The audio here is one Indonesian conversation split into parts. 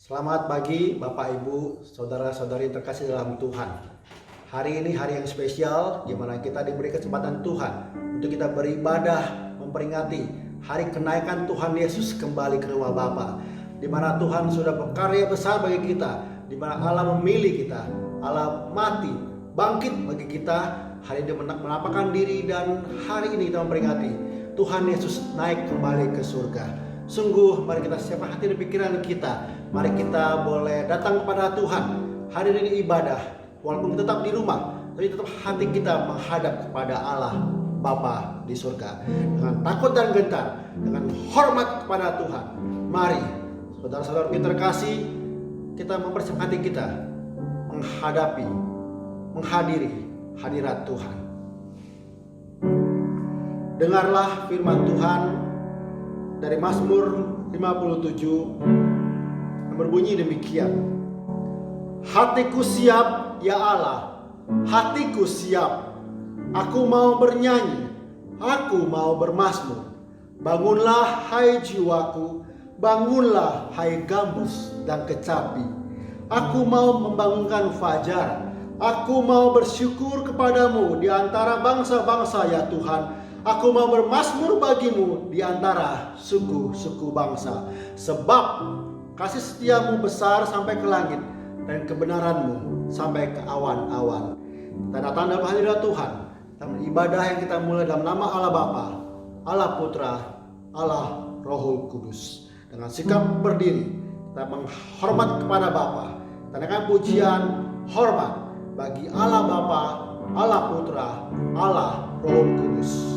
Selamat pagi Bapak Ibu, saudara-saudari terkasih dalam Tuhan. Hari ini hari yang spesial di mana kita diberi kesempatan Tuhan untuk kita beribadah memperingati hari kenaikan Tuhan Yesus kembali ke rumah Bapa. Di mana Tuhan sudah berkarya besar bagi kita, di mana Allah memilih kita, Allah mati, bangkit bagi kita. Hari ini menampakkan diri dan hari ini kita memperingati Tuhan Yesus naik kembali ke surga. Sungguh mari kita siapkan hati dan pikiran kita. Mari kita boleh datang kepada Tuhan. Hari ini ibadah, walaupun tetap di rumah, tapi tetap hati kita menghadap kepada Allah Bapa di surga. Dengan takut dan gentar, dengan hormat kepada Tuhan. Mari saudara-saudara kita terkasih, kita mempersiapkan hati kita menghadiri hadirat Tuhan. Dengarlah firman Tuhan dari Mazmur 57 yang berbunyi demikian. Hatiku siap ya Allah, hatiku siap. Aku mau bernyanyi, aku mau bermazmur. Bangunlah hai jiwaku, bangunlah hai gambus dan kecapi. Aku mau membangunkan fajar, aku mau bersyukur kepadamu di antara bangsa-bangsa ya Tuhan. Aku mau bermazmur bagimu di antara suku-suku bangsa. Sebab kasih setiamu besar sampai ke langit dan kebenaranmu sampai ke awan-awan. Tanda-tanda kehadiran Tuhan dalam ibadah yang kita mulai dalam nama Allah Bapa, Allah Putra, Allah Rohul Kudus. Dengan sikap berdiri, kita menghormat kepada Bapa. Tandakan pujian, hormat bagi Allah Bapa, Allah Putra, Allah Rohul Kudus.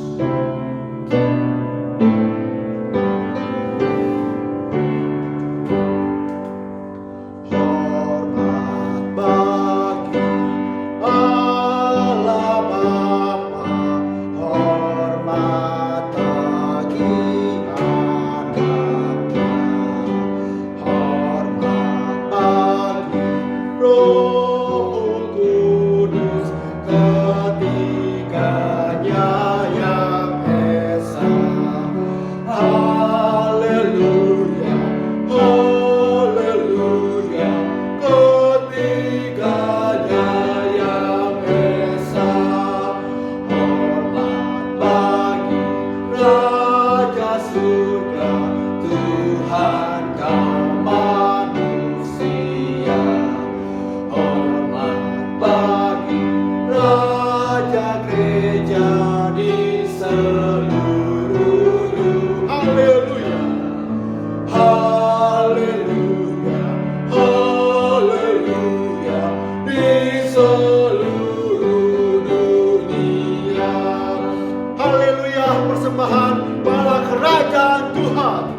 Persembahan bala kerajaan Tuhan.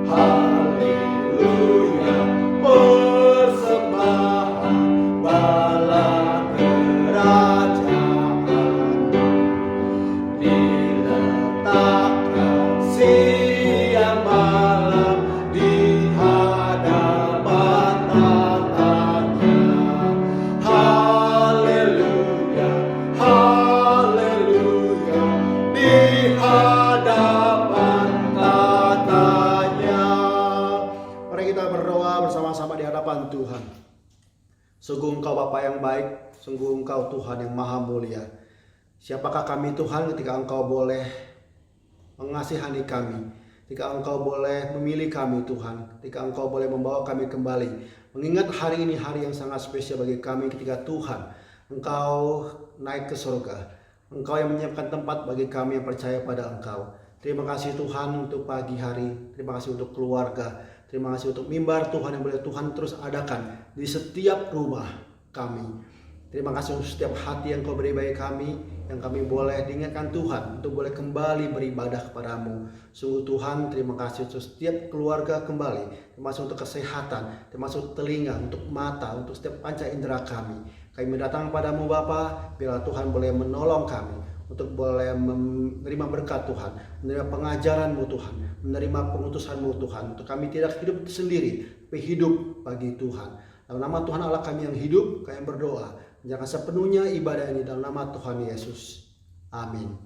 Haleluya, persembahan bala kerajaan diletakkan siang malam di hadapan tatanya. Haleluya, haleluya, di hadapan tatanya. Mari kita berdoa bersama-sama di hadapan Tuhan. Sungguh Engkau Bapa yang baik, sungguh Engkau Tuhan yang maha mulia. Siapakah kami Tuhan ketika Engkau boleh mengasihani kami, ketika Engkau boleh memilih kami Tuhan, ketika Engkau boleh membawa kami kembali. Mengingat hari ini hari yang sangat spesial bagi kami ketika Tuhan Engkau naik ke surga. Engkau yang menyiapkan tempat bagi kami yang percaya pada Engkau. Terima kasih Tuhan untuk pagi hari. Terima kasih untuk keluarga. Terima kasih untuk mimbar Tuhan yang boleh Tuhan terus adakan di setiap rumah kami. Terima kasih untuk setiap hati yang Kau beri bagi kami, yang kami boleh diingatkan Tuhan untuk boleh kembali beribadah kepadamu. Sungguh Tuhan, terima kasih untuk setiap keluarga kembali, termasuk untuk kesehatan, termasuk telinga, untuk mata, untuk setiap panca indera kami. Kami datang padamu Bapa, bila Tuhan boleh menolong kami untuk boleh menerima berkat Tuhan, menerima pengajaran-Mu Tuhan, menerima pengutusan-Mu Tuhan, untuk kami tidak hidup sendiri, tapi hidup bagi Tuhan. Dalam nama Tuhan Allah kami yang hidup, kami berdoa, jangan sepenuhnya ibadah ini dalam nama Tuhan Yesus. Amin.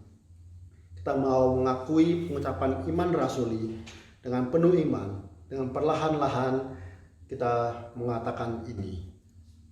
Kita mau mengakui pengucapan iman rasuli dengan penuh iman, dengan perlahan-lahan kita mengatakan ini.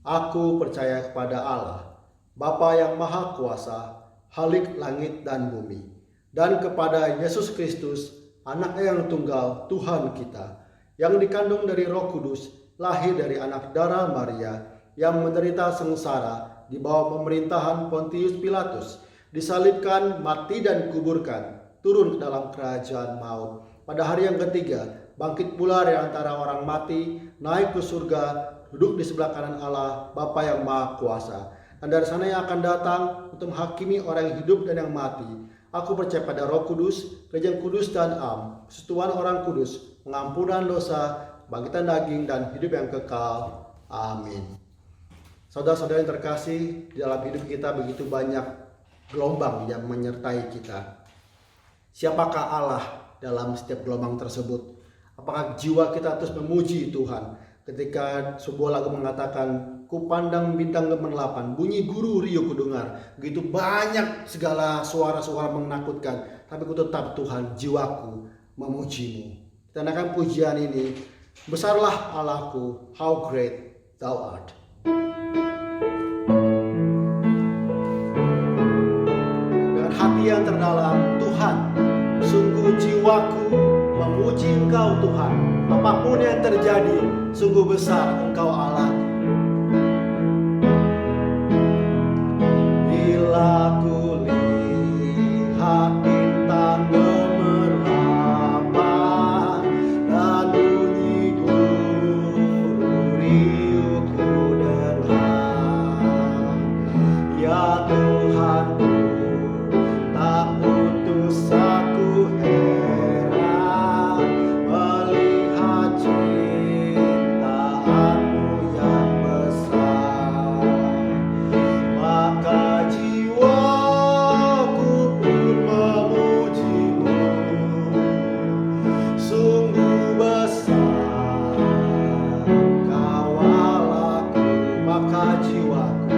Aku percaya kepada Allah, Bapa yang Maha Kuasa, Khalik langit dan bumi, dan kepada Yesus Kristus, Anak yang tunggal Tuhan kita, yang dikandung dari Roh Kudus, lahir dari anak darah Maria, yang menderita sengsara di bawah pemerintahan Pontius Pilatus, disalibkan, mati dan dikuburkan, turun ke dalam kerajaan maut. Pada hari yang ketiga, bangkit pula dari antara orang mati, naik ke surga, duduk di sebelah kanan Allah, Bapa yang Maha Kuasa. Dan dari sana yang akan datang untuk menghakimi orang yang hidup dan yang mati. Aku percaya pada Roh Kudus, Gereja Kudus dan Am, persekutuan orang kudus, pengampunan dosa, bangkitan daging dan hidup yang kekal. Amin. Saudara-saudara yang terkasih, di dalam hidup kita begitu banyak gelombang yang menyertai kita. Siapakah Allah dalam setiap gelombang tersebut? Apakah jiwa kita terus memuji Tuhan? Ketika sebuah lagu mengatakan, ku pandang bintang gemerlapan, bunyi guru riuh kudengar. Begitu banyak segala suara-suara menakutkan, tapi ku tetap Tuhan, jiwaku memujimu. Kita naikkan pujian ini, besarlah Allahku, how great thou art. Dengan hati yang terdalam, Tuhan, sungguh jiwaku memuji Engkau Tuhan. Apapun yang terjadi, sungguh besar Engkau Allah. Bila ku lihat bintang gemerlapan dan bunyi guru riuh ku dengar, ya Tuhanku, tak putus aku heran melihat cinta-Mu yang besar. Maka jiwaku pun memuji-Mu, sungguh besar Kau Allahku. Maka jiwaku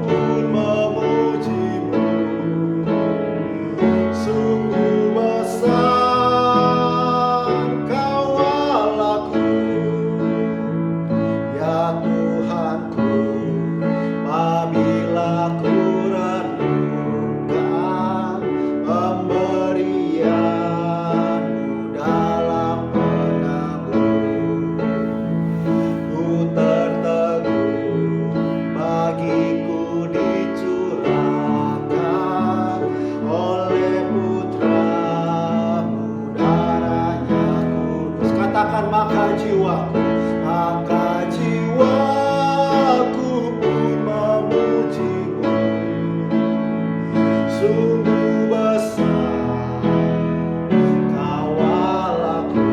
pun memuji-Mu, sungguh besar Kau Allahku. Ya Tuhanku, apabila ku renungkan pemberian-Mu dalam penebus, ku tertegun, bagiku dicurahkan oleh Putra-Mu darahnya kudus. Katakan, maka jiwaku pun memuji-Mu, sungguh besar Kau Allahku.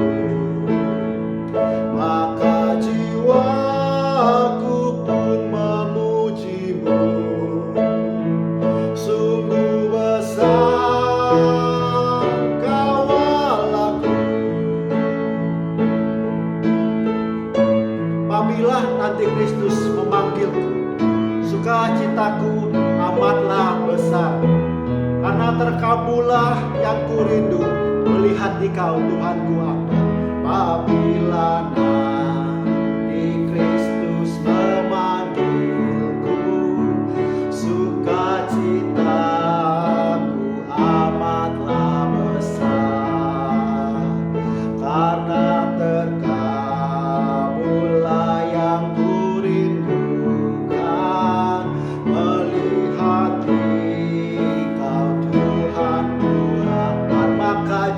Maka jiwaku pun memuji-Mu, sungguh besar Kau Allahku. Apabila nanti Kristus memanggilku, sukacitaku amatlah besar, karena terkabullah yang ku rindu, melihat Dikau Tuhanku ada. Apabila nanti Kristus memanggilku, sukacitaku amatlah besar, karena terkabullah yang ku rindukan, melihat Dikau Tuhanku aman. Maka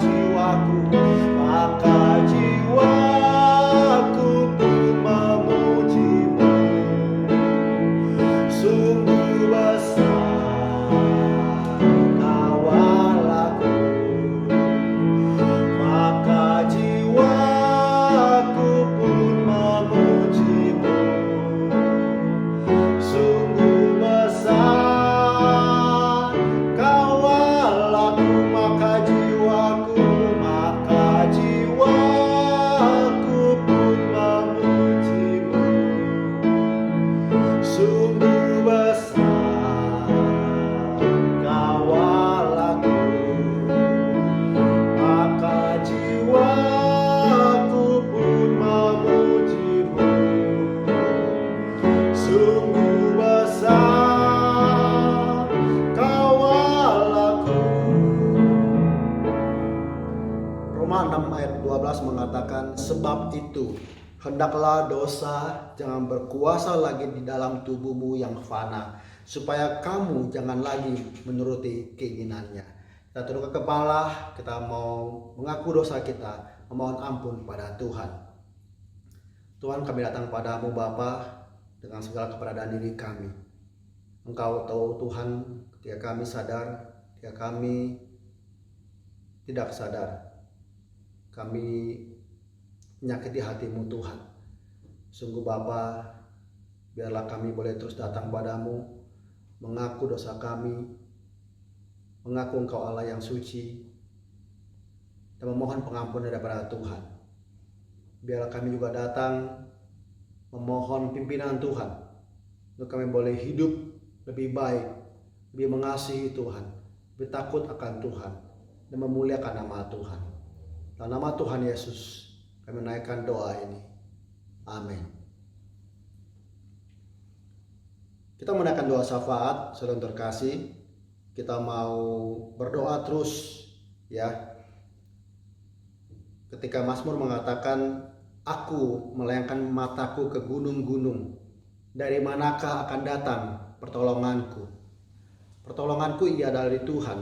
jiwaku pun memuji-Mu, Roma 6 ayat 12 mengatakan, sebab itu hendaklah dosa jangan berkuasa lagi di dalam tubuhmu yang fana, supaya kamu jangan lagi menuruti keinginannya. Kita tundukkan kepala, kita mau mengaku dosa kita, memohon ampun pada Tuhan. Tuhan, kami datang padamu Bapa dengan segala keberadaan diri kami. Engkau tahu Tuhan, ketika kami sadar, ketika kami tidak sadar, kami menyakiti hatimu Tuhan. Sungguh Bapa, biarlah kami boleh terus datang padamu, mengaku dosa kami, mengaku Engkau Allah yang suci, dan memohon pengampunan daripada Tuhan. Biarlah kami juga datang memohon pimpinan Tuhan, untuk kami boleh hidup lebih baik, lebih mengasihi Tuhan, lebih takut akan Tuhan, dan memuliakan nama Tuhan. Dalam nama Tuhan Yesus, kami menaikkan doa ini. Amin. Kita menaikkan doa syafaat, saudara terkasih. Kita mau berdoa terus, ya. Ketika Mazmur mengatakan, aku melayangkan mataku ke gunung-gunung, dari manakah akan datang pertolonganku? Pertolonganku ia dari Tuhan,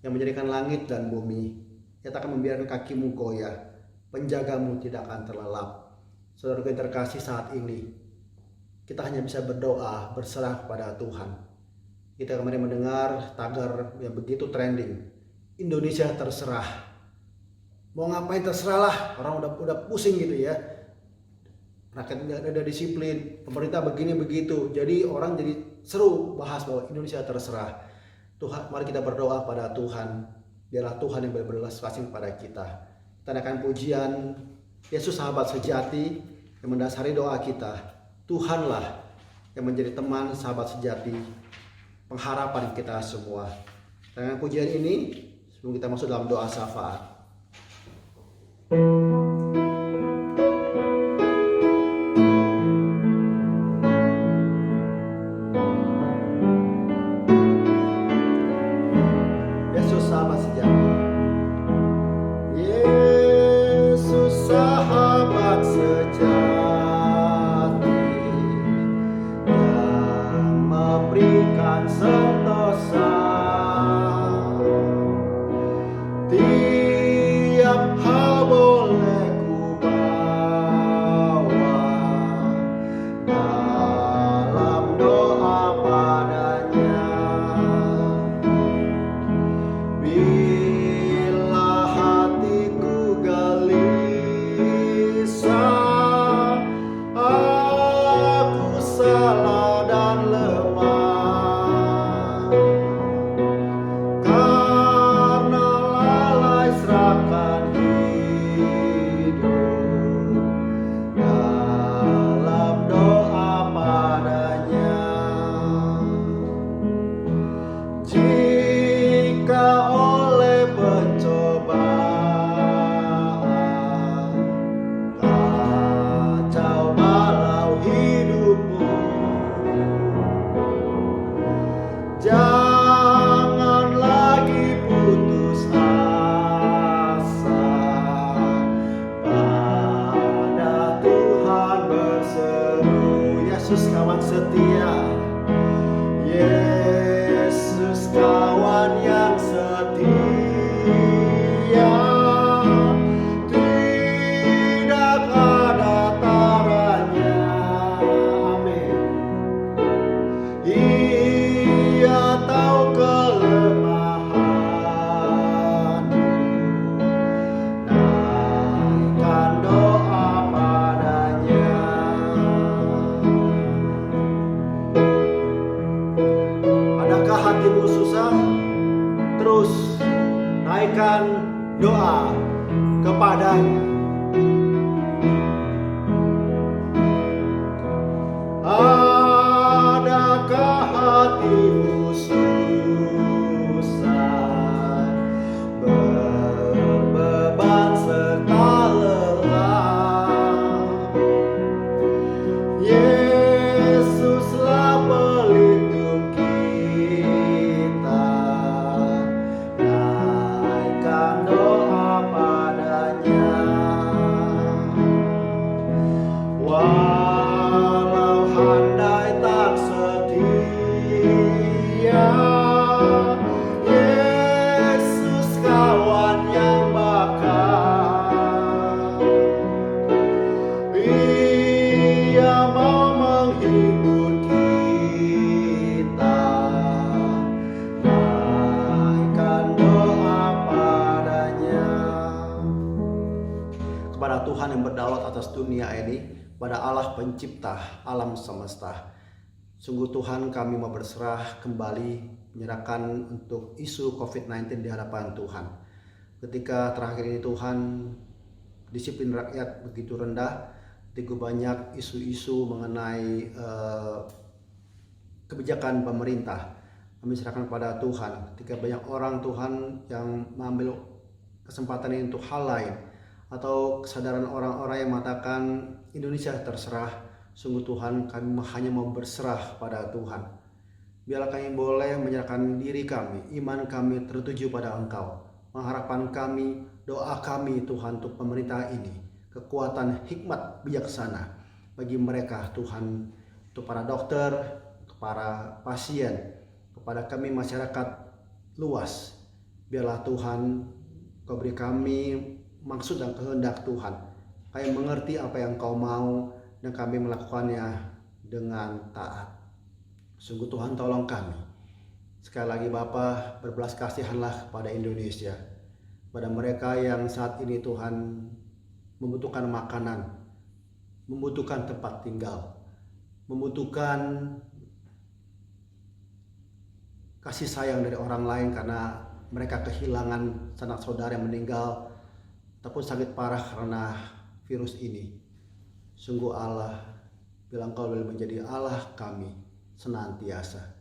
yang menjadikan langit dan bumi. Ia tak akan membiarkan kakimu goyah, penjagamu tidak akan terlelap. Saudara yang terkasih, saat ini kita hanya bisa berdoa, berserah kepada Tuhan. Kita kemarin mendengar tagar yang begitu trending, Indonesia terserah. Mau ngapain terserahlah, orang udah pusing gitu ya. Rakyat tidak ada disiplin, pemerintah begini begitu. Jadi orang jadi seru bahas bahwa Indonesia terserah. Tuhan, mari kita berdoa pada Tuhan. Biarlah Tuhan yang berbelas kasih kepada kita. Kita akan pujian Yesus sahabat sejati yang mendasari doa kita. Tuhanlah yang menjadi teman sahabat sejati, pengharapan kita semua. Dengan pujian ini, sebelum kita masuk dalam doa syafaat, Yesus sahabat sejati, Yesus sahabat sejati yang memberikan sentosa tiap hal boleh ku bawa dalam doa padanya. Bila hatiku gelisah, aku salah dan lemah, karena lalai serahkan hidup dalam doa padanya. Jika oleh pencobaan kacau balau hidupmu, jangan lagi putus asa, pada Tuhan berseru. Yesus kawan setia, Yesus kawan yang setia, tidak ada taranya. Amin. Ia tahu kelemahanmu, naikkan doa padanya. Adakah hatimu susah? Terus naikkan doa kepadanya. Adakah hatimu susah, berbeban serta lelah? Yesuslah pelindung kita, naikkan doa pada kepada Tuhan yang berdaulat atas dunia ini, pada Allah pencipta alam semesta. Sungguh Tuhan, kami mau berserah kembali, menyerahkan untuk isu COVID-19 di hadapan Tuhan. Ketika terakhir ini Tuhan, disiplin rakyat begitu rendah, begitu banyak isu-isu mengenai kebijakan pemerintah. Kami serahkan kepada Tuhan. Ketika banyak orang Tuhan yang mengambil kesempatan ini untuk hal lain, atau kesadaran orang-orang yang mengatakan Indonesia terserah. Sungguh Tuhan, kami hanya mau berserah pada Tuhan. Biarlah kami boleh menyerahkan diri kami, iman kami tertuju pada Engkau. Pengharapan kami, doa kami Tuhan untuk pemerintah ini, kekuatan hikmat bijaksana bagi mereka Tuhan, untuk para dokter, para pasien, kepada kami masyarakat luas. Biarlah Tuhan, Kau beri kami maksud dan kehendak Tuhan. Kami mengerti apa yang Kau mau dan kami melakukannya dengan taat. Sungguh Tuhan, tolong kami. Sekali lagi Bapa, berbelas kasihanlah kepada Indonesia, pada mereka yang saat ini Tuhan membutuhkan makanan, membutuhkan tempat tinggal, membutuhkan kasih sayang dari orang lain karena mereka kehilangan sanak saudara yang meninggal ataupun sakit parah karena virus ini. Sungguh Allah, bila Engkau boleh menjadi Allah kami senantiasa.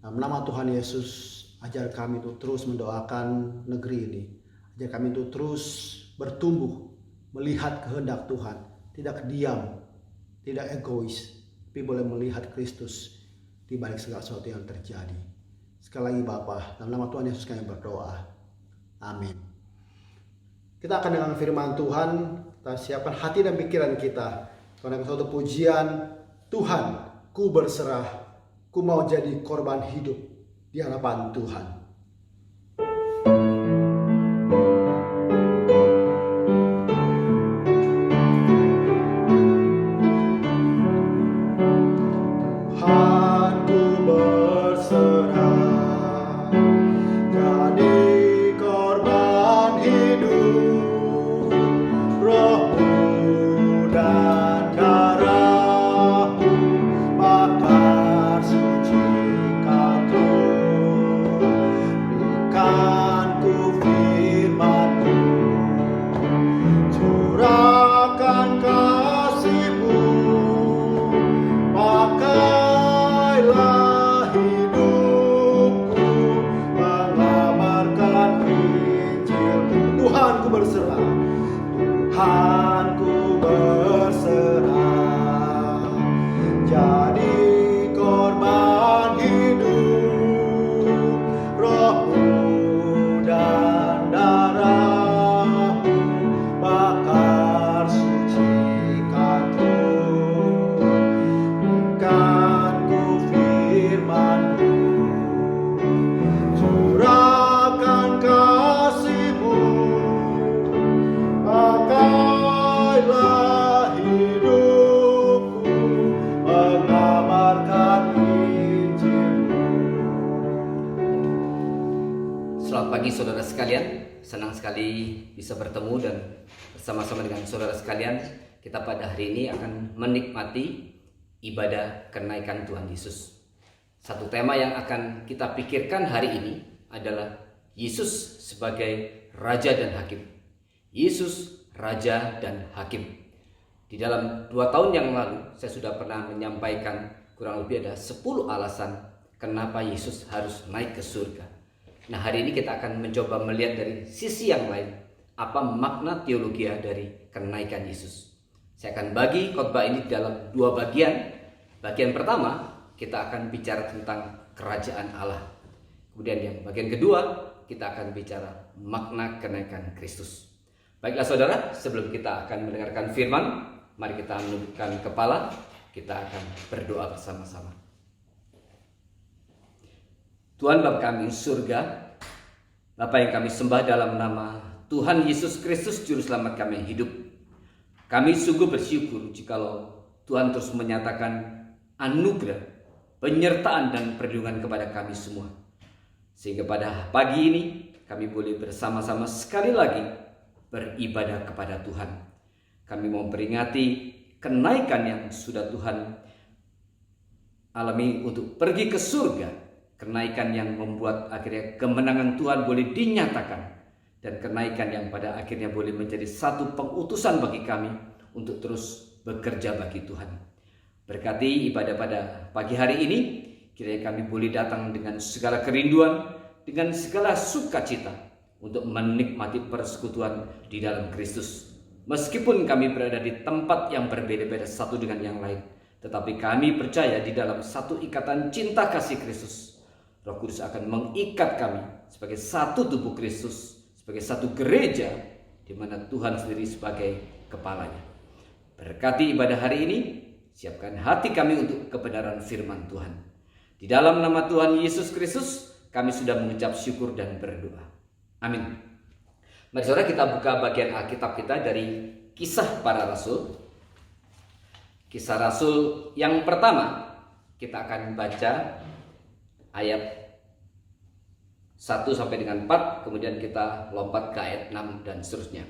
Dalam nama Tuhan Yesus, ajar kami untuk terus mendoakan negeri ini. Ajar kami untuk terus bertumbuh, melihat kehendak Tuhan. Tidak diam, tidak egois, tapi boleh melihat Kristus di balik segala sesuatu yang terjadi. Sekali lagi Bapa, dalam nama Tuhan Yesus kami berdoa. Amin. Kita akan dengan firman Tuhan, kita siapkan hati dan pikiran kita karena suatu pujian. Tuhan, ku berserah, ku mau jadi korban hidup di hadapan Tuhan. Tuhan, ku berserah, jadi korban hidup, rohmu dan darahmu, bakar suci katur. Berikan ku firman-Mu, curahkan kasih-Mu, pakailah hidupku, mengabarkan Injil-Mu. Tuhan, ku berserah, Tuhan, ku berserah, jadi korban hidup, rohmu dan darahmu, bakar sucikan Tuhan. Berikan ku firman-Mu, curahkan kasih-Mu, pakailah hidupku, mengabarkan Injil-Mu. Selamat pagi saudara sekalian, senang sekali bisa bertemu dan bersama-sama dengan saudara sekalian. Kita pada hari ini akan menikmati ibadah kenaikan Tuhan Yesus. Satu tema yang akan kita pikirkan hari ini adalah Yesus sebagai Raja dan Hakim. Yesus Raja dan Hakim. Di dalam 2 tahun yang lalu saya sudah pernah menyampaikan kurang lebih ada 10 alasan kenapa Yesus harus naik ke surga. Nah, hari ini kita akan mencoba melihat dari sisi yang lain, apa makna teologi dari kenaikan Yesus. Saya akan bagi khotbah ini dalam 2 bagian. Bagian pertama, kita akan bicara tentang kerajaan Allah. Kemudian yang bagian kedua, kita akan bicara makna kenaikan Kristus. Baiklah saudara, sebelum kita akan mendengarkan firman, mari kita menundukkan kepala, kita akan berdoa bersama-sama. Tuhan Bapa kami surga, Bapa yang kami sembah dalam nama Tuhan Yesus Kristus Juru Selamat kami yang hidup. Kami sungguh bersyukur jikalau Tuhan terus menyatakan anugerah, penyertaan dan perlindungan kepada kami semua. Sehingga pada pagi ini kami boleh bersama-sama sekali lagi beribadah kepada Tuhan. Kami mau memperingati kenaikan yang sudah Tuhan alami untuk pergi ke surga. Kenaikan yang membuat akhirnya kemenangan Tuhan boleh dinyatakan. Dan kenaikan yang pada akhirnya boleh menjadi satu pengutusan bagi kami untuk terus bekerja bagi Tuhan. Berkati ibadah pada pagi hari ini, kiranya kami boleh datang dengan segala kerinduan, dengan segala sukacita untuk menikmati persekutuan di dalam Kristus. Meskipun kami berada di tempat yang berbeda-beda satu dengan yang lain, tetapi kami percaya di dalam satu ikatan cinta kasih Kristus. Roh Kudus akan mengikat kami sebagai satu tubuh Kristus, sebagai satu gereja di mana Tuhan sendiri sebagai kepalanya. Berkati ibadah hari ini, siapkan hati kami untuk kebenaran firman Tuhan. Di dalam nama Tuhan Yesus Kristus, kami sudah mengucap syukur dan berdoa. Amin. Mari saudara, kita buka bagian Alkitab kita dari Kisah Para Rasul. Kisah Rasul yang pertama, kita akan baca ayat 1 sampai dengan 4, kemudian kita lompat ke ayat 6 dan seterusnya.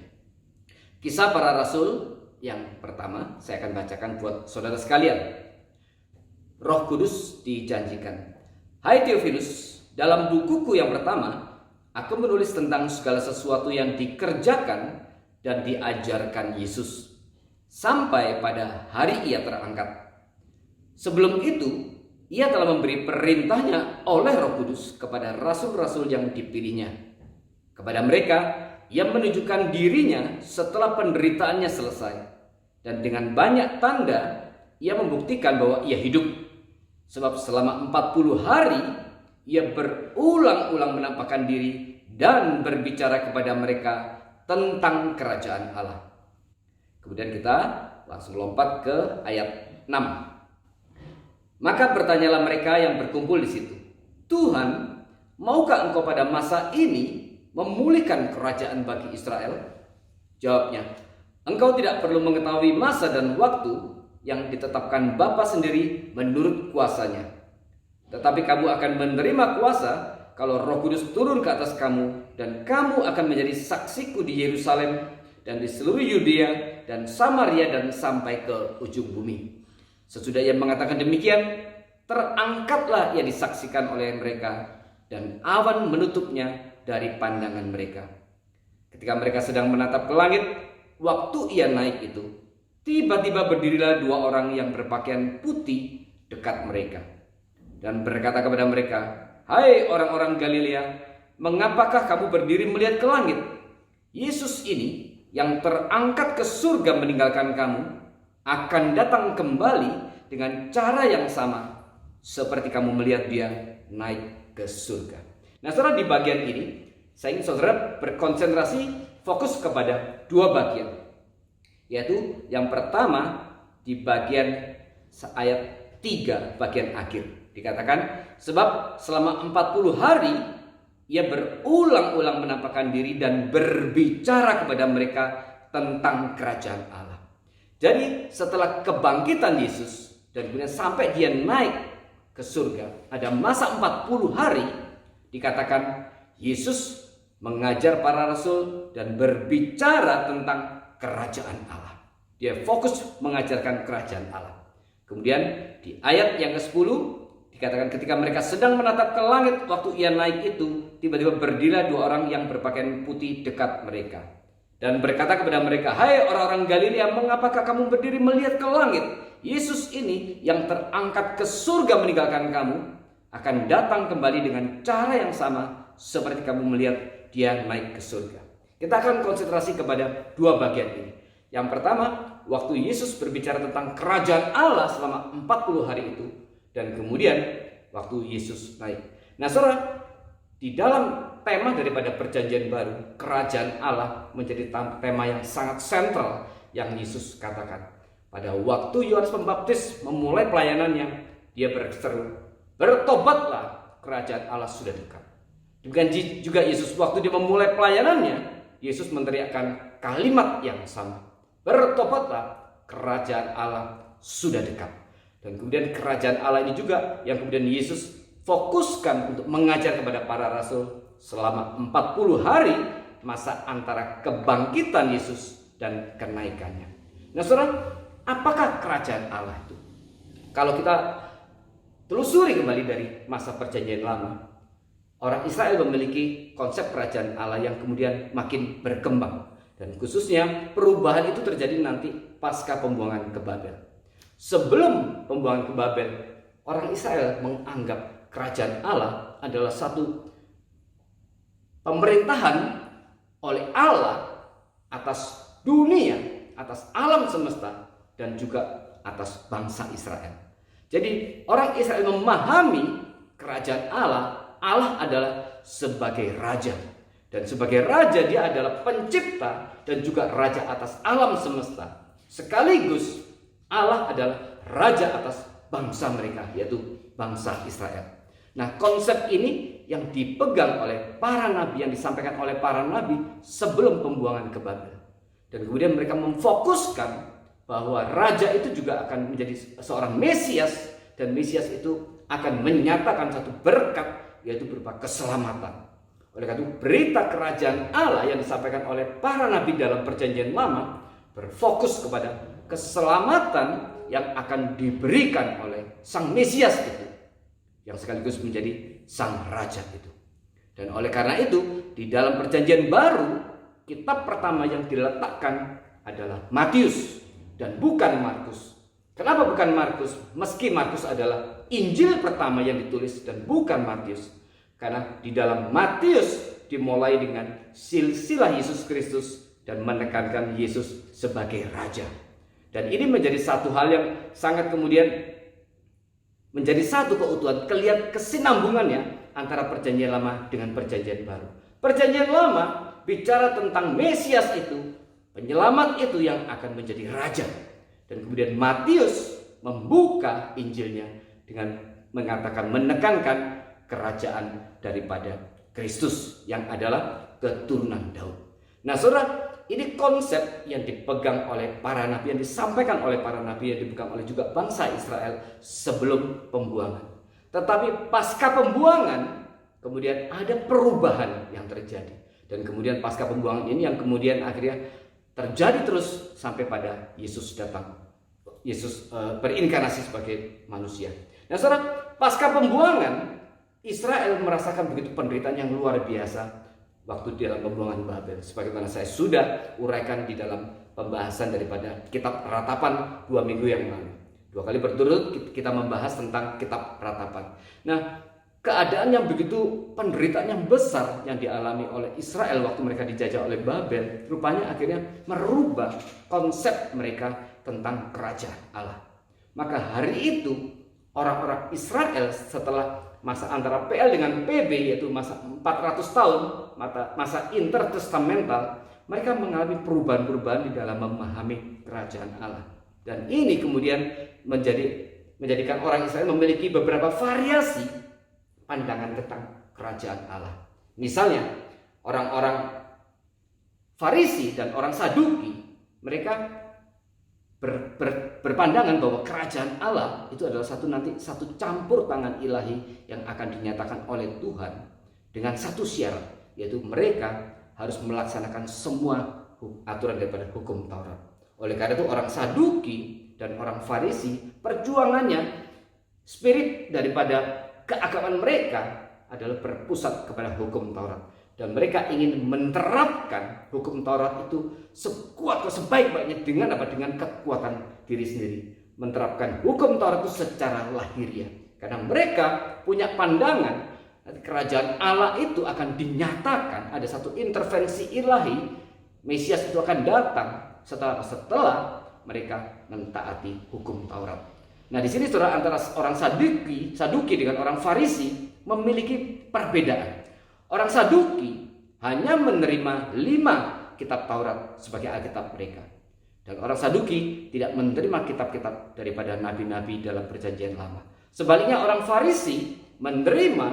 Kisah Para Rasul yang pertama, saya akan bacakan buat saudara sekalian. Roh Kudus dijanjikan. Hai Theophilus, dalam bukuku yang pertama, aku menulis tentang segala sesuatu yang dikerjakan dan diajarkan Yesus sampai pada hari ia terangkat. Sebelum itu, ia telah memberi perintahnya oleh Roh Kudus kepada rasul-rasul yang dipilihnya. Kepada mereka, ia menunjukkan dirinya setelah penderitaannya selesai. Dan dengan banyak tanda, ia membuktikan bahwa ia hidup. Sebab selama 40 hari, ia berulang-ulang menampakkan diri dan berbicara kepada mereka tentang kerajaan Allah. Kemudian kita langsung lompat ke ayat 6. Maka bertanyalah mereka yang berkumpul di situ, Tuhan, maukah engkau pada masa ini memulihkan kerajaan bagi Israel? Jawabnya, engkau tidak perlu mengetahui masa dan waktu yang ditetapkan Bapa sendiri menurut kuasanya. Tetapi kamu akan menerima kuasa kalau Roh Kudus turun ke atas kamu, dan kamu akan menjadi saksiku di Yerusalem dan di seluruh Yudea dan Samaria dan sampai ke ujung bumi. Sesudah ia mengatakan demikian, terangkatlah ia disaksikan oleh mereka, dan awan menutupnya dari pandangan mereka. Ketika mereka sedang menatap ke langit, waktu ia naik itu, tiba-tiba berdirilah dua orang yang berpakaian putih dekat mereka, dan berkata kepada mereka, hai orang-orang Galilea, mengapakah kamu berdiri melihat ke langit? Yesus ini yang terangkat ke surga meninggalkan kamu, akan datang kembali dengan cara yang sama seperti kamu melihat dia naik ke surga. Nah saudara, di bagian ini saya ingin saudara berkonsentrasi fokus kepada dua bagian, yaitu yang pertama di bagian ayat 3 bagian akhir. Dikatakan, sebab selama 40 hari ia berulang-ulang menampakkan diri dan berbicara kepada mereka tentang kerajaan Allah. Jadi setelah kebangkitan Yesus dan kemudian sampai dia naik ke surga, ada masa 40 hari dikatakan Yesus mengajar para rasul dan berbicara tentang kerajaan Allah. Dia fokus mengajarkan kerajaan Allah. Kemudian di ayat yang ke-10 dikatakan ketika mereka sedang menatap ke langit waktu ia naik itu, tiba-tiba berdirilah dua orang yang berpakaian putih dekat mereka. Dan berkata kepada mereka, hai orang-orang Galilea, mengapakah kamu berdiri melihat ke langit? Yesus ini yang terangkat ke surga meninggalkan kamu, akan datang kembali dengan cara yang sama seperti kamu melihat dia naik ke surga. Kita akan konsentrasi kepada dua bagian ini. Yang pertama, waktu Yesus berbicara tentang kerajaan Allah selama 40 hari itu, dan kemudian waktu Yesus naik. Nah saudara, di dalam tema daripada perjanjian baru, kerajaan Allah menjadi tema yang sangat sentral yang Yesus katakan. Pada waktu Yohanes Pembaptis memulai pelayanannya, dia berseru, bertobatlah, kerajaan Allah sudah dekat. Demikian juga Yesus waktu dia memulai pelayanannya, Yesus meneriakkan kalimat yang sama, bertobatlah, kerajaan Allah sudah dekat. Dan kemudian kerajaan Allah ini juga yang kemudian Yesus fokuskan untuk mengajar kepada para rasul selama 40 hari masa antara kebangkitan Yesus dan kenaikannya. Nah saudara, apakah kerajaan Allah itu? Kalau kita telusuri kembali dari masa perjanjian lama, orang Israel memiliki konsep kerajaan Allah yang kemudian makin berkembang. Dan khususnya perubahan itu terjadi nanti pasca pembuangan ke Babel. Sebelum pembuangan ke Babel, orang Israel menganggap kerajaan Allah adalah satu pemerintahan oleh Allah atas dunia, atas alam semesta, dan juga atas bangsa Israel. Jadi orang Israel memahami kerajaan Allah, Allah adalah sebagai raja. Dan sebagai raja dia adalah pencipta dan juga raja atas alam semesta. Sekaligus Allah adalah raja atas bangsa mereka, yaitu bangsa Israel. Nah, konsep ini yang dipegang oleh para nabi, yang disampaikan oleh para nabi sebelum pembuangan ke Babel. Dan kemudian mereka memfokuskan bahwa raja itu juga akan menjadi seorang Mesias, dan Mesias itu akan menyatakan satu berkat, yaitu berupa keselamatan. Oleh karena itu berita kerajaan Allah yang disampaikan oleh para nabi dalam perjanjian lama berfokus kepada keselamatan yang akan diberikan oleh sang Mesias itu, yang sekaligus menjadi sang raja itu. Dan oleh karena itu di dalam perjanjian baru, kitab pertama yang diletakkan adalah Matius dan bukan Markus. Kenapa bukan Markus? Meski Markus adalah Injil pertama yang ditulis dan bukan Matius. Karena di dalam Matius dimulai dengan silsilah Yesus Kristus dan menekankan Yesus sebagai raja. Dan ini menjadi satu hal yang sangat kemudian menjadi satu keutuhan, kelihatan kesinambungannya antara perjanjian lama dengan perjanjian baru. Perjanjian lama bicara tentang Mesias itu, penyelamat itu yang akan menjadi raja. Dan kemudian Matius membuka Injilnya dengan mengatakan, menekankan kerajaan daripada Kristus yang adalah keturunan Daud. Nah saudara, ini konsep yang dipegang oleh para nabi, yang disampaikan oleh para nabi, yang dipegang oleh juga bangsa Israel sebelum pembuangan. Tetapi pasca pembuangan kemudian ada perubahan yang terjadi. Dan kemudian pasca pembuangan ini yang kemudian akhirnya terjadi terus sampai pada Yesus datang. Yesus berinkarnasi sebagai manusia. Nah saudara, pasca pembuangan Israel merasakan begitu penderitaan yang luar biasa waktu dalam pembuangan Babel. Sebagaimana saya sudah uraikan di dalam pembahasan daripada kitab Ratapan 2 minggu yang lalu. 2 kali berturut kita membahas tentang kitab Ratapan. Nah, keadaan yang begitu, penderitaan yang besar yang dialami oleh Israel waktu mereka dijajah oleh Babel, rupanya akhirnya merubah konsep mereka tentang kerajaan Allah. Maka hari itu orang-orang Israel setelah masa antara PL dengan PB, yaitu masa 400 tahun, masa intertestamental, mereka mengalami perubahan-perubahan di dalam memahami kerajaan Allah. Dan ini kemudian menjadikan orang Israel memiliki beberapa variasi pandangan tentang kerajaan Allah. Misalnya, orang-orang Farisi dan orang Saduki, mereka berpandangan bahwa kerajaan Allah itu adalah satu campur tangan ilahi yang akan dinyatakan oleh Tuhan dengan satu syarat, yaitu mereka harus melaksanakan semua aturan daripada hukum Taurat. Oleh karena itu orang Saduki dan orang Farisi, perjuangannya, spirit daripada keagamaan mereka adalah berpusat kepada hukum Taurat. Dan mereka ingin menerapkan hukum Taurat itu sekuat atau sebaik-baiknya dengan apa? Dengan kekuatan diri sendiri. Menerapkan hukum Taurat itu secara lahiriah. Karena mereka punya pandangan kerajaan Allah itu akan dinyatakan, ada satu intervensi ilahi, Mesias itu akan datang setelah mereka mentaati hukum Taurat. Nah di sini saudara, antara orang Saduki dengan orang Farisi memiliki perbedaan. Orang Saduki hanya menerima 5 kitab Taurat sebagai Alkitab mereka. Dan orang Saduki tidak menerima kitab-kitab daripada nabi-nabi dalam perjanjian lama. Sebaliknya orang Farisi menerima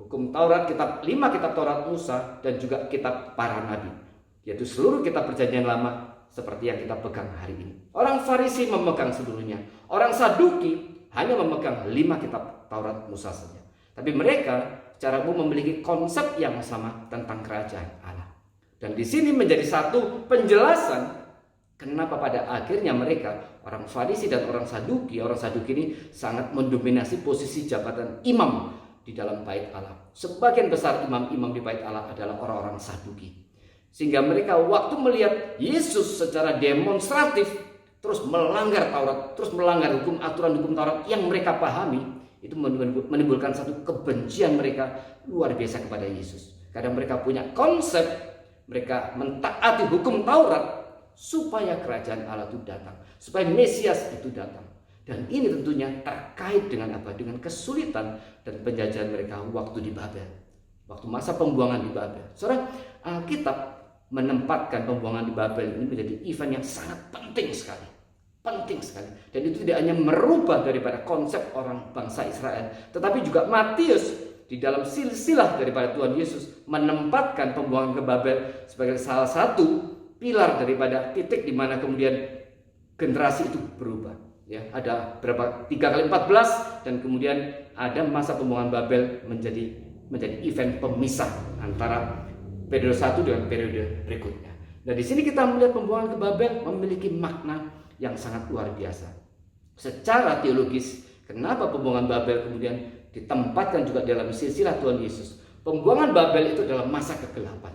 hukum Taurat, 5 kitab Taurat Musa dan juga kitab para nabi, yaitu seluruh kitab perjanjian lama seperti yang kita pegang hari ini. Orang Farisi memegang seluruhnya. Orang Saduki hanya memegang 5 kitab Taurat Musa saja. Tapi mereka secara umum memiliki konsep yang sama tentang kerajaan Allah. Dan di sini menjadi satu penjelasan Kenapa pada akhirnya mereka, orang Farisi dan orang Saduki ini sangat mendominasi posisi jabatan imam di dalam bait Allah. Sebagian besar imam-imam di bait Allah adalah orang-orang Saduki. Sehingga mereka waktu melihat Yesus secara demonstratif terus melanggar Taurat, terus melanggar aturan hukum Taurat yang mereka pahami, itu menimbulkan satu kebencian mereka luar biasa kepada Yesus. Karena mereka punya konsep, mereka mentaati hukum Taurat supaya kerajaan Allah itu datang, supaya Mesias itu datang. Dan ini tentunya terkait dengan apa? Dengan kesulitan dan penjajahan mereka waktu di Babel, waktu masa pembuangan di Babel. Saudara, Alkitab menempatkan pembuangan di Babel ini menjadi event yang sangat penting sekali. Penting sekali. Dan itu tidak hanya merubah daripada konsep orang bangsa Israel, tetapi juga Matius di dalam silsilah daripada Tuhan Yesus menempatkan pembuangan ke Babel sebagai salah satu pilar daripada titik di mana kemudian generasi itu berubah. Ya, ada berapa 3 kali 14 dan kemudian ada masa pembuangan Babel menjadi event pemisah antara periode 1 dengan periode berikutnya. Dan di sini kita melihat pembuangan ke Babel memiliki makna yang sangat luar biasa. Secara teologis, kenapa pembuangan Babel kemudian ditempatkan juga dalam silsilah Tuhan Yesus? Pembuangan Babel itu adalah masa kegelapan.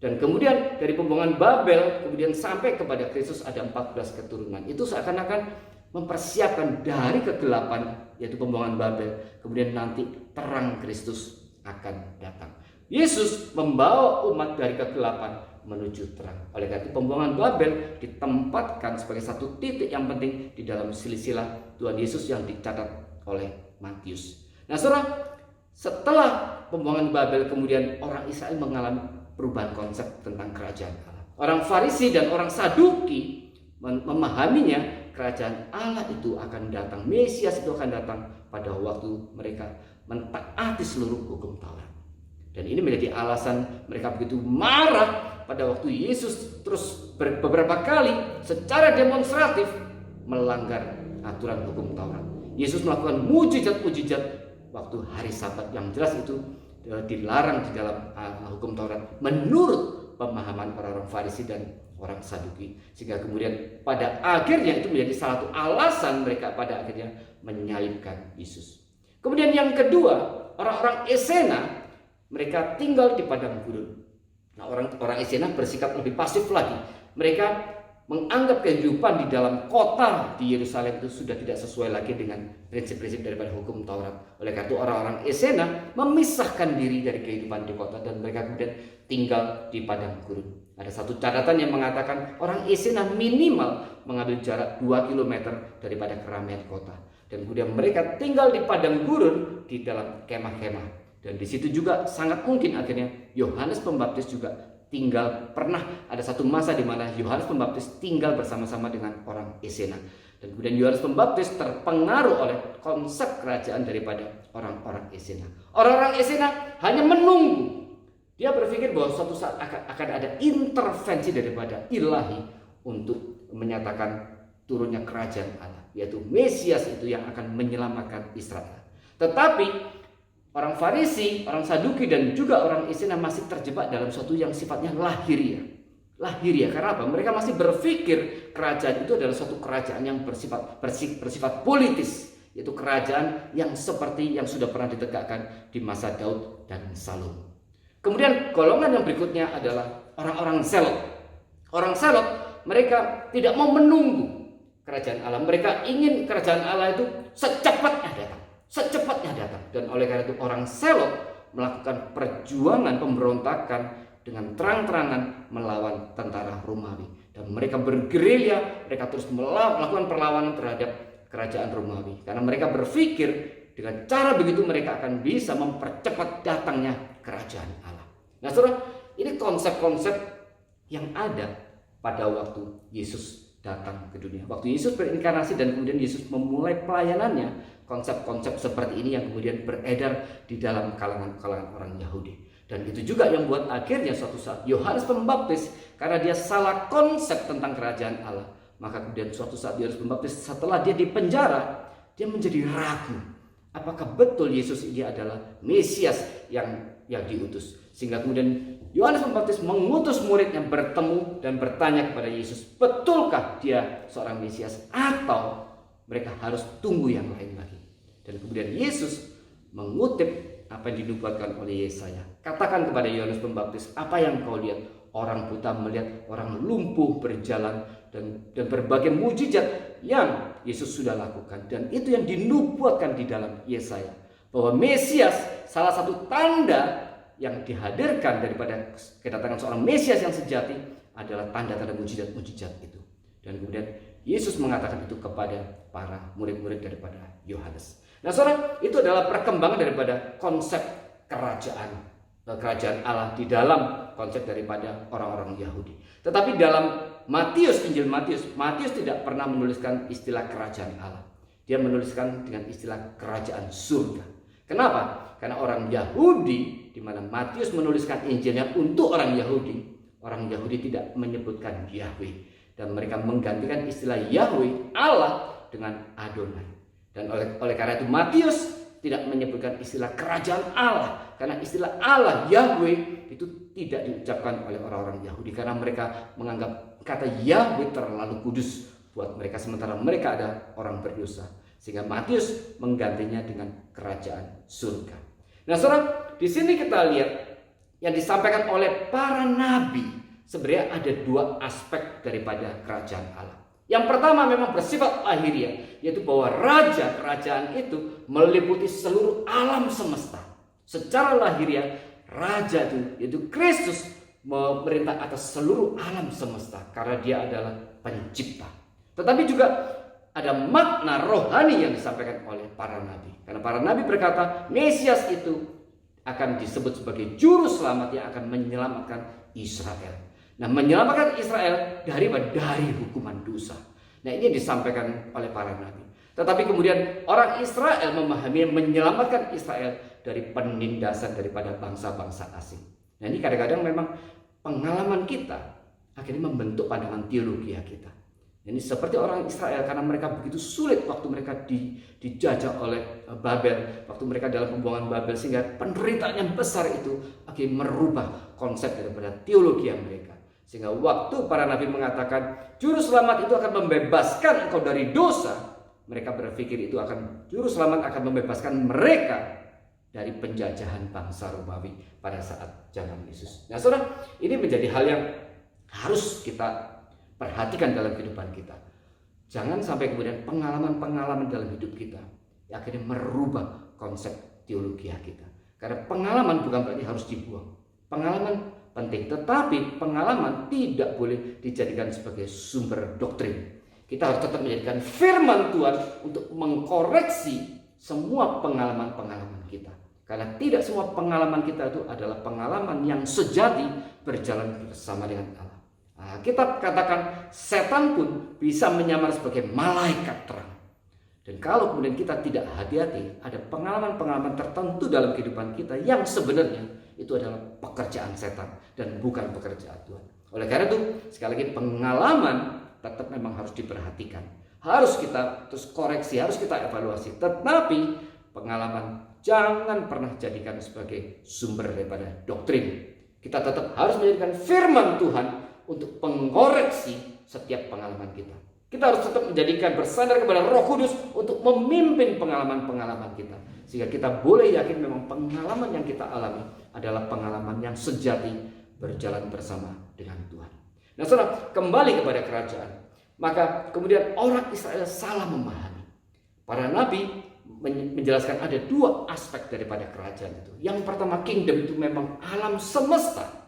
Dan kemudian dari pembuangan Babel kemudian sampai kepada Kristus ada 14 keturunan. Itu seakan-akan mempersiapkan dari kegelapan, yaitu pembuangan Babel, kemudian nanti terang Kristus akan datang. Yesus membawa umat dari kegelapan menuju terang. Oleh karena itu pembuangan Babel ditempatkan sebagai satu titik yang penting di dalam silsilah Tuhan Yesus yang dicatat oleh Matius. Nah, saudara, setelah pembuangan Babel kemudian orang Israel mengalami perubahan konsep tentang kerajaan Allah. Orang Farisi dan orang Saduki memahaminya kerajaan Allah itu akan datang, Mesias itu akan datang pada waktu mereka mentaati seluruh hukum Taurat. Dan ini menjadi alasan mereka begitu marah pada waktu Yesus terus beberapa kali secara demonstratif melanggar aturan hukum Taurat. Yesus melakukan mujizat-mujizat waktu hari Sabat yang jelas itu dilarang di dalam hukum Taurat menurut pemahaman orang-orang Farisi dan orang Saduki, sehingga kemudian pada akhirnya itu menjadi salah satu alasan mereka pada akhirnya menyalibkan Yesus. Kemudian yang kedua, orang-orang Esena mereka tinggal di padang gurun. Nah, orang Esena bersikap lebih pasif lagi. Mereka menganggap kehidupan di dalam kota di Yerusalem itu sudah tidak sesuai lagi dengan prinsip-prinsip daripada hukum Taurat. Oleh karena itu orang-orang Esena memisahkan diri dari kehidupan di kota dan mereka kemudian tinggal di padang gurun. Ada satu catatan yang mengatakan orang Esena minimal mengambil jarak 2 km daripada keramaian kota. Dan kemudian mereka tinggal di padang gurun di dalam kemah-kemah. Dan di situ juga sangat mungkin akhirnya Yohanes Pembaptis juga pernah ada satu masa di mana Yohanes Pembaptis tinggal bersama-sama dengan orang Esena. Dan kemudian Yohanes Pembaptis terpengaruh oleh konsep kerajaan daripada orang-orang Esena. Orang-orang Esena hanya menunggu. Dia berpikir bahwa suatu saat akan ada intervensi daripada ilahi untuk menyatakan turunnya kerajaan Allah, yaitu Mesias itu yang akan menyelamatkan Israel. Tetapi orang Farisi, orang Saduki dan juga orang Esena masih terjebak dalam suatu yang sifatnya lahiriah. Lahiriah karena apa? Mereka masih berpikir kerajaan itu adalah suatu kerajaan yang bersifat politis, yaitu kerajaan yang seperti yang sudah pernah ditegakkan di masa Daud dan Salomo. Kemudian golongan yang berikutnya adalah orang-orang Zelot. Orang Zelot mereka tidak mau menunggu kerajaan Allah. Mereka ingin kerajaan Allah itu secepatnya datang. Dan oleh karena itu orang Zelot melakukan perjuangan pemberontakan dengan terang-terangan melawan tentara Romawi. Dan mereka bergerilya, mereka terus melakukan perlawanan terhadap kerajaan Romawi. Karena mereka berpikir dengan cara begitu mereka akan bisa mempercepat datangnya kerajaan Allah. Nah, saudara, ini konsep-konsep yang ada pada waktu Yesus datang ke dunia. Waktu Yesus berinkarnasi dan kemudian Yesus memulai pelayanannya, konsep-konsep seperti ini yang kemudian beredar di dalam kalangan orang Yahudi. Dan itu juga yang buat akhirnya suatu saat Yohanes Pembaptis, karena dia salah konsep tentang kerajaan Allah, maka kemudian suatu saat Yohanes Pembaptis setelah dia dipenjara, dia menjadi ragu apakah betul Yesus ini adalah Mesias yang diutus. Sehingga kemudian Yohanes Pembaptis mengutus muridnya bertemu dan bertanya kepada Yesus, betulkah dia seorang Mesias atau mereka harus tunggu yang lain lagi? Dan kemudian Yesus mengutip apa yang dinubuatkan oleh Yesaya. Katakan kepada Yohanes Pembaptis, apa yang kau lihat? Orang buta melihat, orang lumpuh berjalan, dan berbagai mujizat yang Yesus sudah lakukan. Dan itu yang dinubuatkan di dalam Yesaya, bahwa Mesias, salah satu tanda yang dihadirkan daripada kedatangan seorang Mesias yang sejati adalah tanda-tanda mujizat-mujizat itu. Dan kemudian Yesus mengatakan itu kepada para murid-murid daripada Yohanes. Nah, saudara, itu adalah perkembangan daripada konsep kerajaan Allah di dalam konsep daripada orang-orang Yahudi. Tetapi dalam Injil Matius tidak pernah menuliskan istilah kerajaan Allah. Dia menuliskan dengan istilah kerajaan surga. Kenapa? Karena orang Yahudi, di mana Matius menuliskan Injilnya untuk orang Yahudi tidak menyebutkan Yahweh, dan mereka menggantikan istilah Yahweh Allah dengan Adonai. Dan oleh karena itu Matius tidak menyebutkan istilah kerajaan Allah, karena istilah Allah Yahweh itu tidak diucapkan oleh orang-orang Yahudi, karena mereka menganggap kata Yahweh terlalu kudus buat mereka, sementara mereka ada orang berdosa. Sehingga Matius menggantinya dengan kerajaan surga. Nah, saudara, di sini kita lihat yang disampaikan oleh para nabi. Sebenarnya ada dua aspek daripada kerajaan Allah. Yang pertama memang bersifat lahiriah, yaitu bahwa raja kerajaan itu meliputi seluruh alam semesta. Secara lahiriah, raja itu, yaitu Kristus, memerintah atas seluruh alam semesta karena dia adalah pencipta. Tetapi juga ada makna rohani yang disampaikan oleh para nabi. Karena para nabi berkata, Mesias itu akan disebut sebagai juru selamat yang akan menyelamatkan Israel. Nah, menyelamatkan Israel dari hukuman dosa. Nah, ini disampaikan oleh para nabi. Tetapi kemudian orang Israel memahami menyelamatkan Israel dari penindasan daripada bangsa-bangsa asing. Nah, ini kadang-kadang memang pengalaman kita akhirnya membentuk pandangan teologi kita. Ini seperti orang Israel, karena mereka begitu sulit waktu mereka dijajah oleh Babel, waktu mereka dalam pembuangan Babel, sehingga penderitaan yang besar itu akhirnya merubah konsep daripada teologi mereka. Sehingga waktu para nabi mengatakan juru selamat itu akan membebaskan engkau dari dosa, mereka berpikir itu juru selamat akan membebaskan mereka dari penjajahan bangsa Romawi pada saat zaman Yesus. Nah, saudara, ini menjadi hal yang harus kita perhatikan dalam kehidupan kita. Jangan sampai kemudian pengalaman-pengalaman dalam hidup kita akhirnya merubah konsep teologi kita. Karena pengalaman bukan berarti harus dibuang. Pengalaman penting, tetapi pengalaman tidak boleh dijadikan sebagai sumber doktrin. Kita harus tetap menjadikan firman Tuhan untuk mengkoreksi semua pengalaman-pengalaman kita. Karena tidak semua pengalaman kita itu adalah pengalaman yang sejati berjalan bersama dengan Allah. Nah, kita katakan setan pun bisa menyamar sebagai malaikat terang. Dan kalau kemudian kita tidak hati-hati, ada pengalaman-pengalaman tertentu dalam kehidupan kita yang sebenarnya itu adalah pekerjaan setan dan bukan pekerjaan Tuhan. Oleh karena itu, sekali lagi pengalaman tetap memang harus diperhatikan. Harus kita terus koreksi, harus kita evaluasi. Tetapi pengalaman jangan pernah jadikan sebagai sumber daripada doktrin. Kita tetap harus menjadikan firman Tuhan untuk mengoreksi setiap pengalaman kita. Kita harus tetap menjadikan bersandar kepada Roh Kudus untuk memimpin pengalaman-pengalaman kita. Sehingga kita boleh yakin memang pengalaman yang kita alami adalah pengalaman yang sejati berjalan bersama dengan Tuhan. Nah, saudara, kembali kepada kerajaan. Maka kemudian orang Israel salah memahami. Para nabi menjelaskan ada dua aspek daripada kerajaan itu. Yang pertama, kingdom itu memang alam semesta.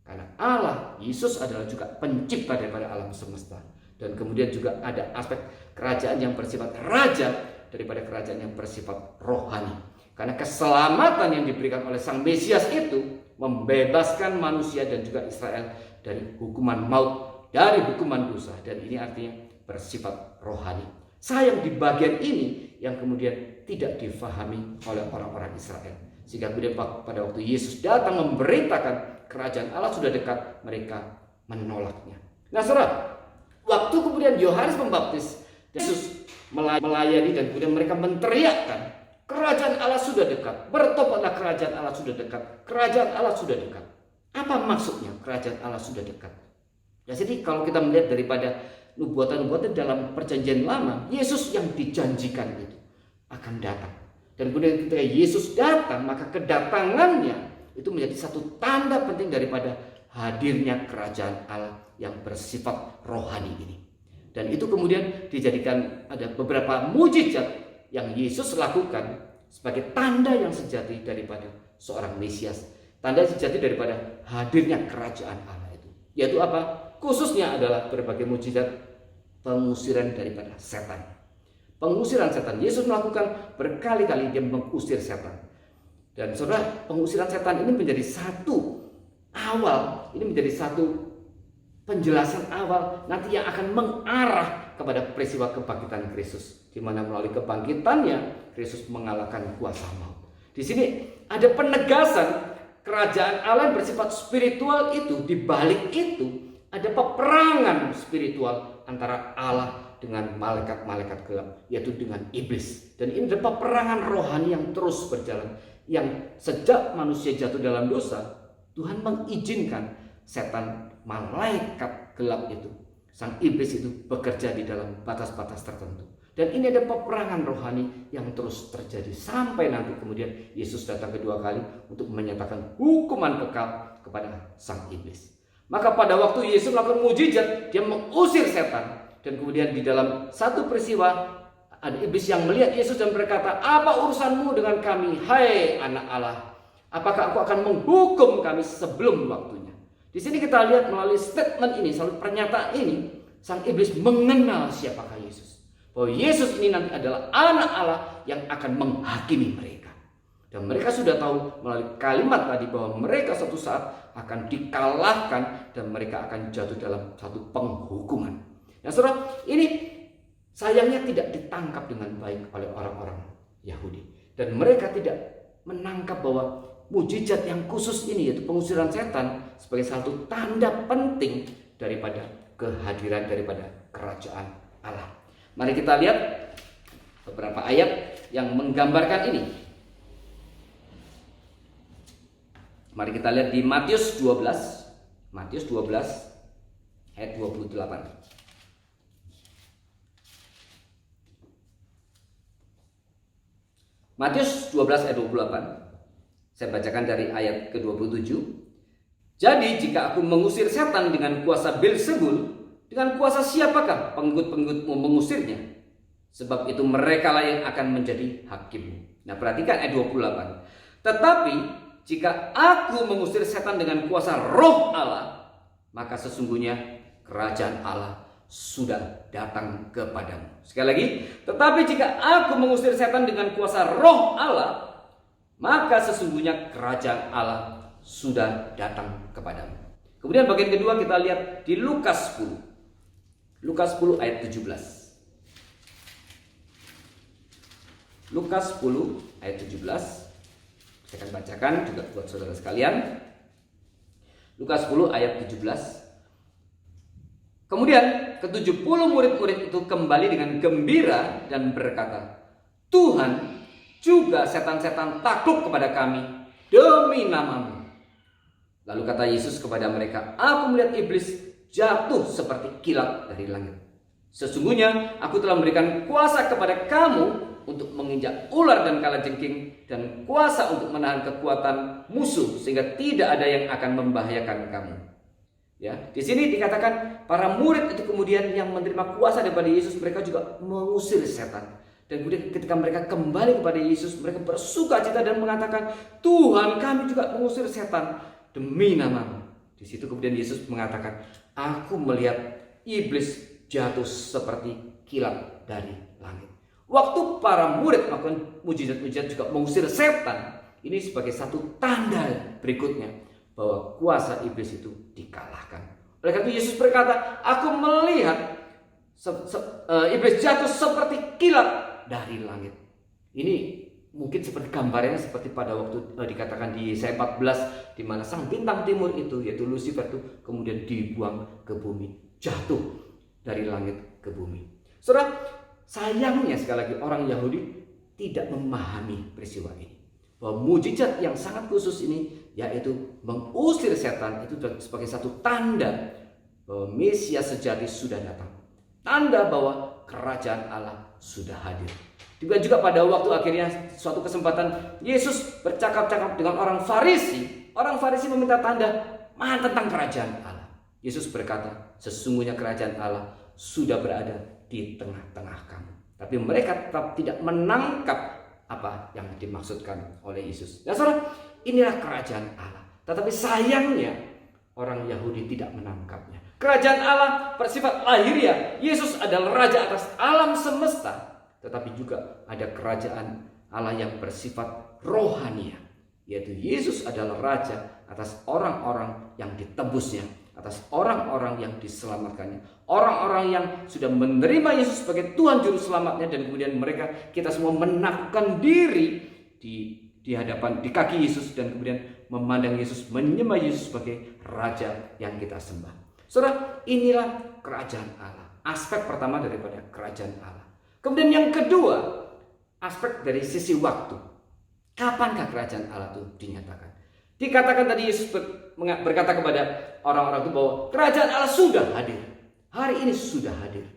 Karena Allah, Yesus adalah juga pencipta daripada alam semesta. Dan kemudian juga ada aspek kerajaan yang bersifat raja daripada kerajaan yang bersifat rohani. Karena keselamatan yang diberikan oleh Sang Mesias itu membebaskan manusia dan juga Israel dari hukuman maut, dari hukuman dosa. Dan ini artinya bersifat rohani. Sayang di bagian ini yang kemudian tidak difahami oleh orang-orang Israel. Sehingga kemudian pada waktu Yesus datang memberitakan kerajaan Allah sudah dekat, mereka menolaknya. Nah, saudara, waktu kemudian Yohanes Pembaptis, Yesus melayani dan kemudian mereka menteriakkan kerajaan Allah sudah dekat. Bertobatlah, kerajaan Allah sudah dekat. Kerajaan Allah sudah dekat. Apa maksudnya kerajaan Allah sudah dekat? Ya, jadi kalau kita melihat daripada nubuatan-nubuatan dalam perjanjian lama, Yesus yang dijanjikan itu akan datang. Dan kemudian ketika Yesus datang, maka kedatangannya itu menjadi satu tanda penting daripada hadirnya kerajaan Allah yang bersifat rohani ini. Dan itu kemudian dijadikan ada beberapa mujizat yang Yesus lakukan sebagai tanda yang sejati daripada seorang Mesias. Tanda sejati daripada hadirnya kerajaan Allah itu. Yaitu apa? Khususnya adalah berbagai mujizat pengusiran daripada setan. Pengusiran setan. Yesus melakukan berkali-kali, dia mengusir setan. Dan saudara, pengusiran setan ini menjadi satu awal, ini menjadi satu penjelasan awal nanti yang akan mengarah kepada peristiwa kebangkitan Kristus, di mana melalui kebangkitannya Kristus mengalahkan kuasa maut. Di sini ada penegasan kerajaan Allah yang bersifat spiritual itu. Di balik itu ada peperangan spiritual antara Allah dengan malaikat-malaikat gelap, yaitu dengan iblis. Dan ini adalah peperangan rohani yang terus berjalan, yang sejak manusia jatuh dalam dosa, Tuhan mengizinkan setan, malaikat gelap itu, sang iblis itu bekerja di dalam batas-batas tertentu. Dan ini ada peperangan rohani yang terus terjadi sampai nanti kemudian Yesus datang kedua kali untuk menyatakan hukuman kekal kepada sang iblis. Maka pada waktu Yesus melakukan mujizat, dia mengusir setan. Dan kemudian di dalam satu peristiwa ada iblis yang melihat Yesus dan berkata, "Apa urusanmu dengan kami, hai anak Allah? Apakah aku akan menghukum kami sebelum waktunya?" Di sini kita lihat melalui statement ini, melalui pernyataan ini, sang iblis mengenal siapakah Yesus. Bahwa Yesus ini nanti adalah anak Allah yang akan menghakimi mereka. Dan mereka sudah tahu melalui kalimat tadi bahwa mereka suatu saat akan dikalahkan dan mereka akan jatuh dalam satu penghukuman. Nah saudara, ini sayangnya tidak ditangkap dengan baik oleh orang-orang Yahudi. Dan mereka tidak menangkap bahwa mujizat yang khusus ini, yaitu pengusiran setan, sebagai satu tanda penting daripada kehadiran daripada kerajaan Allah. Mari kita lihat beberapa ayat yang menggambarkan ini. Mari kita lihat di Matius 12. Matius 12 ayat 28. Matius 12 ayat 28. Saya bacakan dari ayat ke-27. "Jadi jika aku mengusir setan dengan kuasa Beelzebul, dengan kuasa siapakah pengikut-pengikutmu mengusirnya? Sebab itu merekalah yang akan menjadi hakimmu." Nah, perhatikan ayat 28. "Tetapi jika aku mengusir setan dengan kuasa Roh Allah, maka sesungguhnya kerajaan Allah sudah datang kepadamu." Sekali lagi, "Tetapi jika aku mengusir setan dengan kuasa Roh Allah, maka sesungguhnya kerajaan Allah sudah datang kepadamu." Kemudian bagian kedua kita lihat di Lukas 10. Lukas 10 ayat 17. Lukas 10 ayat 17. Saya akan bacakan juga buat saudara sekalian. Lukas 10 ayat 17. "Kemudian ke-70 murid-murid itu kembali dengan gembira dan berkata, 'Tuhan, juga setan-setan takluk kepada kami demi nama-Mu.' Lalu kata Yesus kepada mereka, 'Aku melihat iblis jatuh seperti kilat dari langit. Sesungguhnya aku telah memberikan kuasa kepada kamu untuk menginjak ular dan kalajengking, dan kuasa untuk menahan kekuatan musuh, sehingga tidak ada yang akan membahayakan kamu.'" Ya, di sini dikatakan para murid itu kemudian yang menerima kuasa daripada Yesus, mereka juga mengusir setan. Dan kemudian ketika mereka kembali kepada Yesus, mereka bersukacita dan mengatakan, "Tuhan, kami juga mengusir setan demi nama-Mu." Di situ kemudian Yesus mengatakan, "Aku melihat iblis jatuh seperti kilat dari langit." Waktu para murid melakukan mujizat-mujizat juga mengusir setan, ini sebagai satu tanda berikutnya bahwa kuasa iblis itu dikalahkan. Oleh karena itu Yesus berkata, "Aku melihat iblis jatuh seperti kilat dari langit." Ini mungkin seperti gambarnya seperti pada waktu dikatakan di Yesaya 14, di mana sang bintang timur itu, yaitu Lucifer itu kemudian dibuang ke bumi, jatuh dari langit ke bumi. Saudara, sayangnya sekali lagi orang Yahudi tidak memahami peristiwa ini. Bahwa mujizat yang sangat khusus ini, yaitu mengusir setan, itu sebagai satu tanda bahwa Mesias sejati sudah datang. Tanda bahwa kerajaan Allah sudah hadir. Juga pada waktu akhirnya suatu kesempatan Yesus bercakap-cakap dengan orang Farisi. Orang Farisi meminta tanda tentang kerajaan Allah. Yesus berkata, sesungguhnya kerajaan Allah sudah berada di tengah-tengah kamu. Tapi mereka tetap tidak menangkap apa yang dimaksudkan oleh Yesus. Ya saudara, inilah kerajaan Allah. Tetapi sayangnya orang Yahudi tidak menangkapnya. Kerajaan Allah bersifat lahiriah. Yesus adalah raja atas alam semesta. Tetapi juga ada kerajaan Allah yang bersifat rohania, yaitu Yesus adalah raja atas orang-orang yang ditebusnya, atas orang-orang yang diselamatkannya, orang-orang yang sudah menerima Yesus sebagai Tuhan Juru Selamatnya, dan kemudian kita semua menaklukkan diri di hadapan, di kaki Yesus, dan kemudian memandang Yesus, menyembah Yesus sebagai raja yang kita sembah. Saudara, inilah kerajaan Allah. Aspek pertama daripada kerajaan Allah. Kemudian yang kedua, aspek dari sisi waktu. Kapankah kerajaan Allah itu dinyatakan? Dikatakan tadi Yesus berkata kepada orang-orang itu bahwa kerajaan Allah sudah hadir. Hari ini sudah hadir.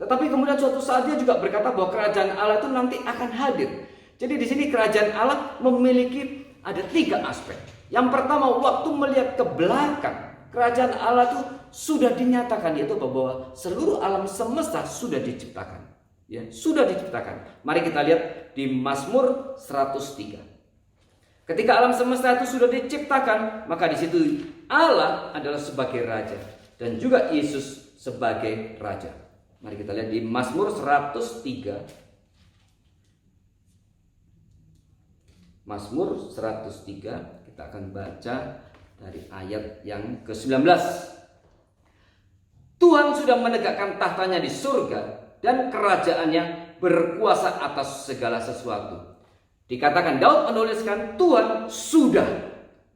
Tetapi kemudian suatu saat dia juga berkata bahwa kerajaan Allah itu nanti akan hadir. Jadi di sini kerajaan Allah memiliki ada 3 aspek. Yang pertama, waktu melihat ke belakang. Kerajaan Allah itu sudah dinyatakan, yaitu bahwa seluruh alam semesta sudah diciptakan. Ya, sudah diciptakan. Mari kita lihat di Mazmur 103. Ketika alam semesta itu sudah diciptakan, maka di situ Allah adalah sebagai raja dan juga Yesus sebagai raja. Mari kita lihat di Mazmur 103. Mazmur 103, kita akan baca dari ayat yang ke-19. Tuhan sudah menegakkan tahtanya di surga dan kerajaannya berkuasa atas segala sesuatu. Dikatakan Daud menuliskan Tuhan sudah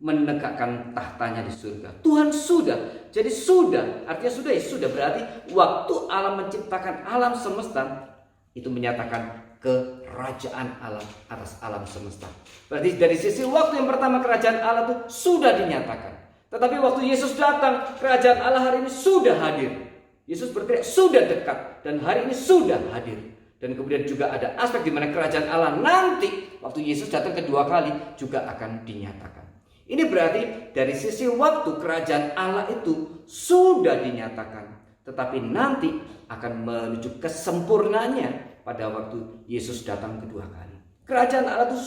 menegakkan tahtanya di surga. Tuhan sudah. Jadi sudah, artinya sudah, ya sudah, berarti waktu Allah menciptakan alam semesta itu menyatakan kerajaan Allah atas alam semesta. Berarti dari sisi waktu yang pertama kerajaan Allah itu sudah dinyatakan. Tetapi waktu Yesus datang, kerajaan Allah hari ini sudah hadir. Yesus berteriak sudah dekat dan hari ini sudah hadir. Dan kemudian juga ada aspek di mana kerajaan Allah nanti waktu Yesus datang kedua kali juga akan dinyatakan. Ini berarti dari sisi waktu kerajaan Allah itu sudah dinyatakan, tetapi nanti akan menuju kesempurnaannya pada waktu Yesus datang kedua kali. Kerajaan Allah itu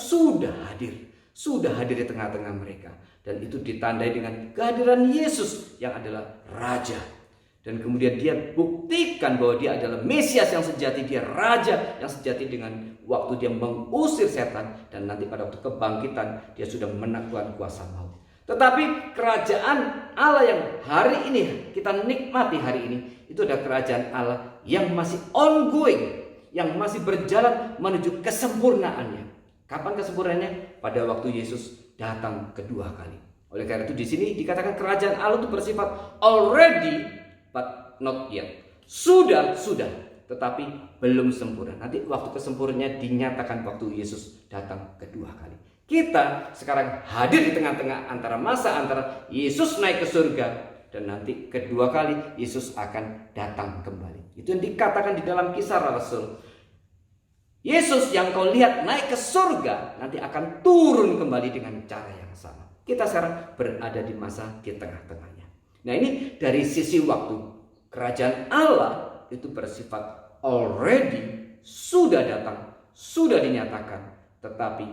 sudah hadir di tengah-tengah mereka, dan itu ditandai dengan kehadiran Yesus yang adalah raja. Dan kemudian dia buktikan bahwa dia adalah Mesias yang sejati, dia raja yang sejati dengan waktu dia mengusir setan, dan nanti pada waktu kebangkitan dia sudah menaklukkan kuasa maut. Tetapi kerajaan Allah yang hari ini kita nikmati hari ini, itu adalah kerajaan Allah yang masih ongoing, yang masih berjalan menuju kesempurnaannya. Kapan kesempurnaannya? Pada waktu Yesus datang kedua kali. Oleh karena itu di sini dikatakan kerajaan Allah itu bersifat already but not yet. Sudah, tetapi belum sempurna. Nanti waktu kesempurnaannya dinyatakan waktu Yesus datang kedua kali. Kita sekarang hadir di tengah-tengah antara Yesus naik ke surga dan nanti kedua kali Yesus akan datang kembali. Itu yang dikatakan di dalam Kisah Rasul. Yesus yang kau lihat naik ke surga nanti akan turun kembali dengan cara yang sama. Kita sekarang berada di masa di tengah-tengahnya. Nah, ini dari sisi waktu. Kerajaan Allah itu bersifat already, sudah datang, sudah dinyatakan. Tetapi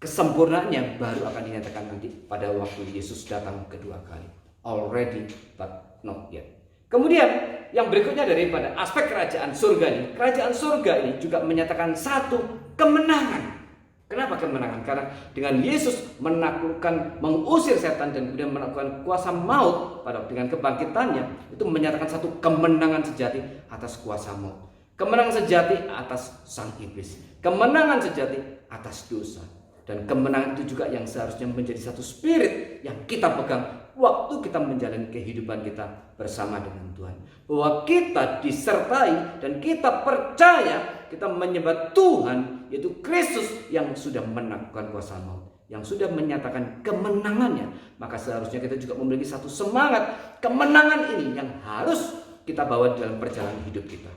kesempurnaannya baru akan dinyatakan nanti pada waktu Yesus datang kedua kali. Already but not yet. Kemudian yang berikutnya daripada aspek kerajaan surga ini. Kerajaan surga ini juga menyatakan satu kemenangan. Kenapa kemenangan? Karena dengan Yesus menaklukkan, mengusir setan dan kemudian menaklukkan kuasa maut pada dengan kebangkitannya, itu menyatakan satu kemenangan sejati atas kuasa maut. Kemenangan sejati atas sang iblis. Kemenangan sejati atas dosa. Dan kemenangan itu juga yang seharusnya menjadi satu spirit yang kita pegang waktu kita menjalani kehidupan kita bersama dengan Tuhan. Bahwa kita disertai dan kita percaya, kita menyembah Tuhan yaitu Kristus yang sudah menaklukkan kuasa maut, yang sudah menyatakan kemenangannya. Maka seharusnya kita juga memiliki satu semangat kemenangan ini yang harus kita bawa dalam perjalanan hidup kita.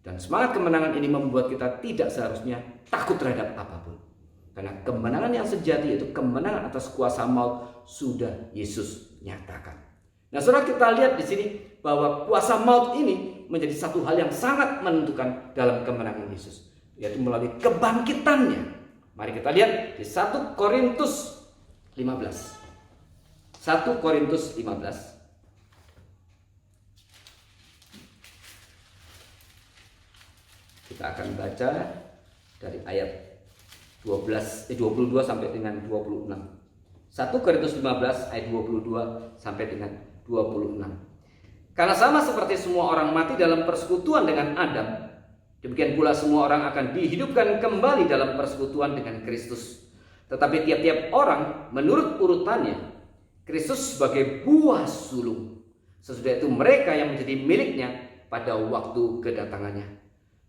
Dan semangat kemenangan ini membuat kita tidak seharusnya takut terhadap apapun. Karena kemenangan yang sejati, yaitu kemenangan atas kuasa maut, sudah Yesus nyatakan. Nah, saudara, kita lihat di sini bahwa kuasa maut ini menjadi satu hal yang sangat menentukan dalam kemenangan Yesus, yaitu melalui kebangkitannya. Mari kita lihat di 1 Korintus 15. 1 Korintus 15. Kita akan baca dari ayat 22 sampai dengan 26. 1 Korintus 15 ayat 22 sampai dengan 26. Karena sama seperti semua orang mati dalam persekutuan dengan Adam, demikian pula semua orang akan dihidupkan kembali dalam persekutuan dengan Kristus. Tetapi tiap-tiap orang menurut urutannya. Kristus sebagai buah sulung, sesudah itu mereka yang menjadi miliknya pada waktu kedatangannya.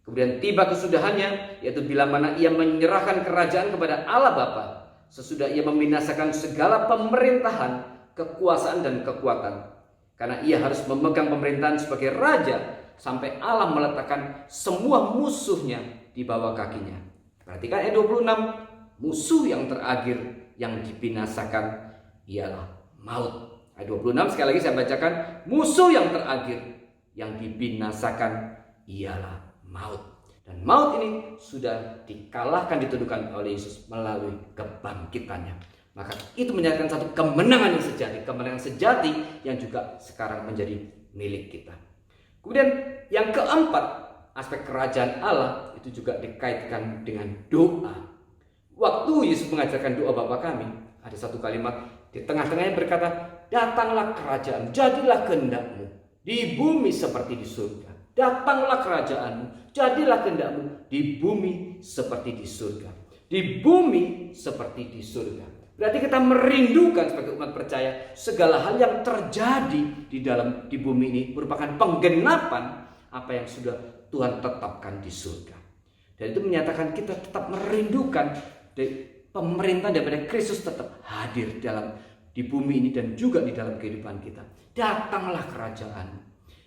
Kemudian tiba kesudahannya, yaitu bila mana ia menyerahkan kerajaan kepada Allah Bapa, sesudah ia membinasakan segala pemerintahan, kekuasaan dan kekuatan. Karena ia harus memegang pemerintahan sebagai raja sampai Allah meletakkan semua musuhnya di bawah kakinya. Perhatikan ayat 26, musuh yang terakhir yang dibinasakan ialah maut. Ayat 26 sekali lagi saya bacakan, musuh yang terakhir yang dibinasakan ialah maut. Dan maut ini sudah dikalahkan, ditundukkan oleh Yesus melalui kebangkitannya. Maka itu menyatakan satu kemenangan yang sejati, kemenangan sejati yang juga sekarang menjadi milik kita. Kemudian yang keempat, aspek kerajaan Allah itu juga dikaitkan dengan doa. Waktu Yesus mengajarkan doa Bapa kami, ada satu kalimat di tengah-tengahnya berkata, datanglah kerajaan, jadilah kehendakmu di bumi seperti di surga. Datanglah kerajaanmu, jadilah kehendakmu di bumi seperti di surga. Di bumi seperti di surga. Berarti kita merindukan sebagai umat percaya segala hal yang terjadi di bumi ini merupakan penggenapan apa yang sudah Tuhan tetapkan di surga. Dan itu menyatakan kita tetap merindukan pemerintahan daripada Kristus tetap hadir di bumi ini dan juga di dalam kehidupan kita. Datanglah kerajaan.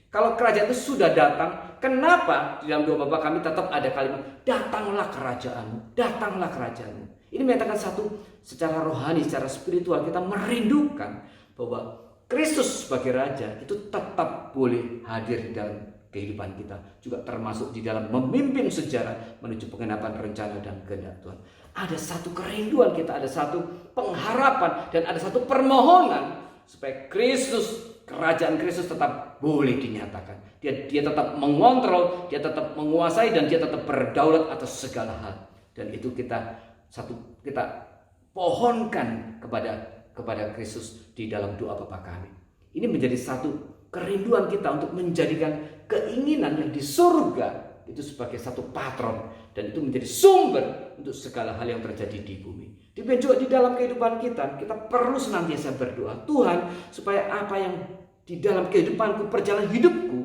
Kalau kerajaan itu sudah datang, kenapa di dalam doa Bapa kami tetap ada kalimat datanglah kerajaanmu, datanglah kerajaanmu. Ini menyatakan satu, secara rohani, secara spiritual kita merindukan bahwa Kristus sebagai Raja itu tetap boleh hadir di dalam kehidupan kita. Juga termasuk di dalam memimpin sejarah menuju penggenapan rencana dan kehendak Tuhan. Ada satu kerinduan kita, ada satu pengharapan dan ada satu permohonan supaya Kristus, kerajaan Kristus tetap boleh dinyatakan. Dia tetap mengontrol, dia tetap menguasai dan dia tetap berdaulat atas segala hal. Dan itu kita pohonkan kepada Kristus di dalam doa Bapa kami. Ini menjadi satu kerinduan kita untuk menjadikan keinginan yang di surga itu sebagai satu patron dan itu menjadi sumber untuk segala hal yang terjadi di bumi. Demikian juga di dalam kehidupan kita perlu senantiasa berdoa, Tuhan, supaya apa yang di dalam kehidupanku, perjalanan hidupku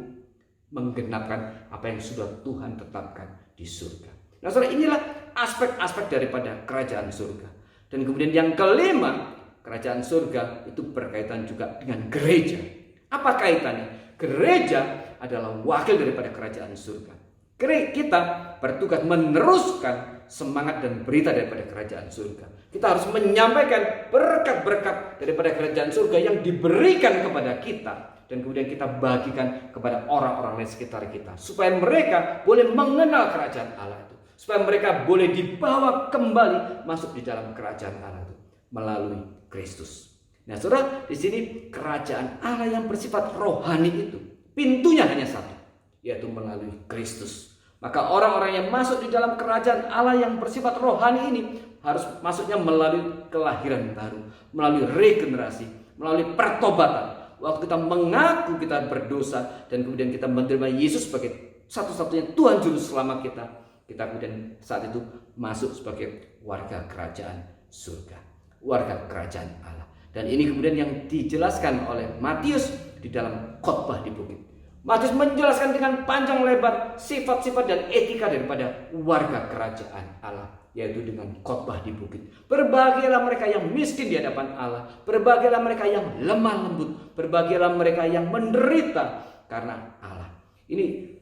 menggenapkan apa yang sudah Tuhan tetapkan di surga. Nah, saudara, inilah aspek-aspek daripada kerajaan surga. Dan kemudian yang kelima, kerajaan surga itu berkaitan juga dengan gereja. Apa kaitannya? Gereja adalah wakil daripada kerajaan surga. Kita bertugas meneruskan semangat dan berita daripada kerajaan surga. Kita harus menyampaikan berkat-berkat daripada kerajaan surga yang diberikan kepada kita. Dan kemudian kita bagikan kepada orang-orang di sekitar kita. Supaya mereka boleh mengenal kerajaan Allah itu. Supaya mereka boleh dibawa kembali masuk di dalam kerajaan Allah itu melalui Kristus. Nah, saudara, di sini kerajaan Allah yang bersifat rohani itu pintunya hanya satu, yaitu melalui Kristus. Maka orang-orang yang masuk di dalam kerajaan Allah yang bersifat rohani ini harus masuknya melalui kelahiran baru, melalui regenerasi, melalui pertobatan. Waktu kita mengaku kita berdosa dan kemudian kita menerima Yesus sebagai satu-satunya Tuhan Juru Selamat kita kemudian saat itu masuk sebagai warga kerajaan surga, warga kerajaan Allah. Dan ini kemudian yang dijelaskan oleh Matius di dalam khotbah di bukit. Matius menjelaskan dengan panjang lebar sifat-sifat dan etika daripada warga kerajaan Allah, yaitu dengan khotbah di bukit. Berbahagialah mereka yang miskin di hadapan Allah, berbahagialah mereka yang lemah lembut, berbahagialah mereka yang menderita karena Allah. Ini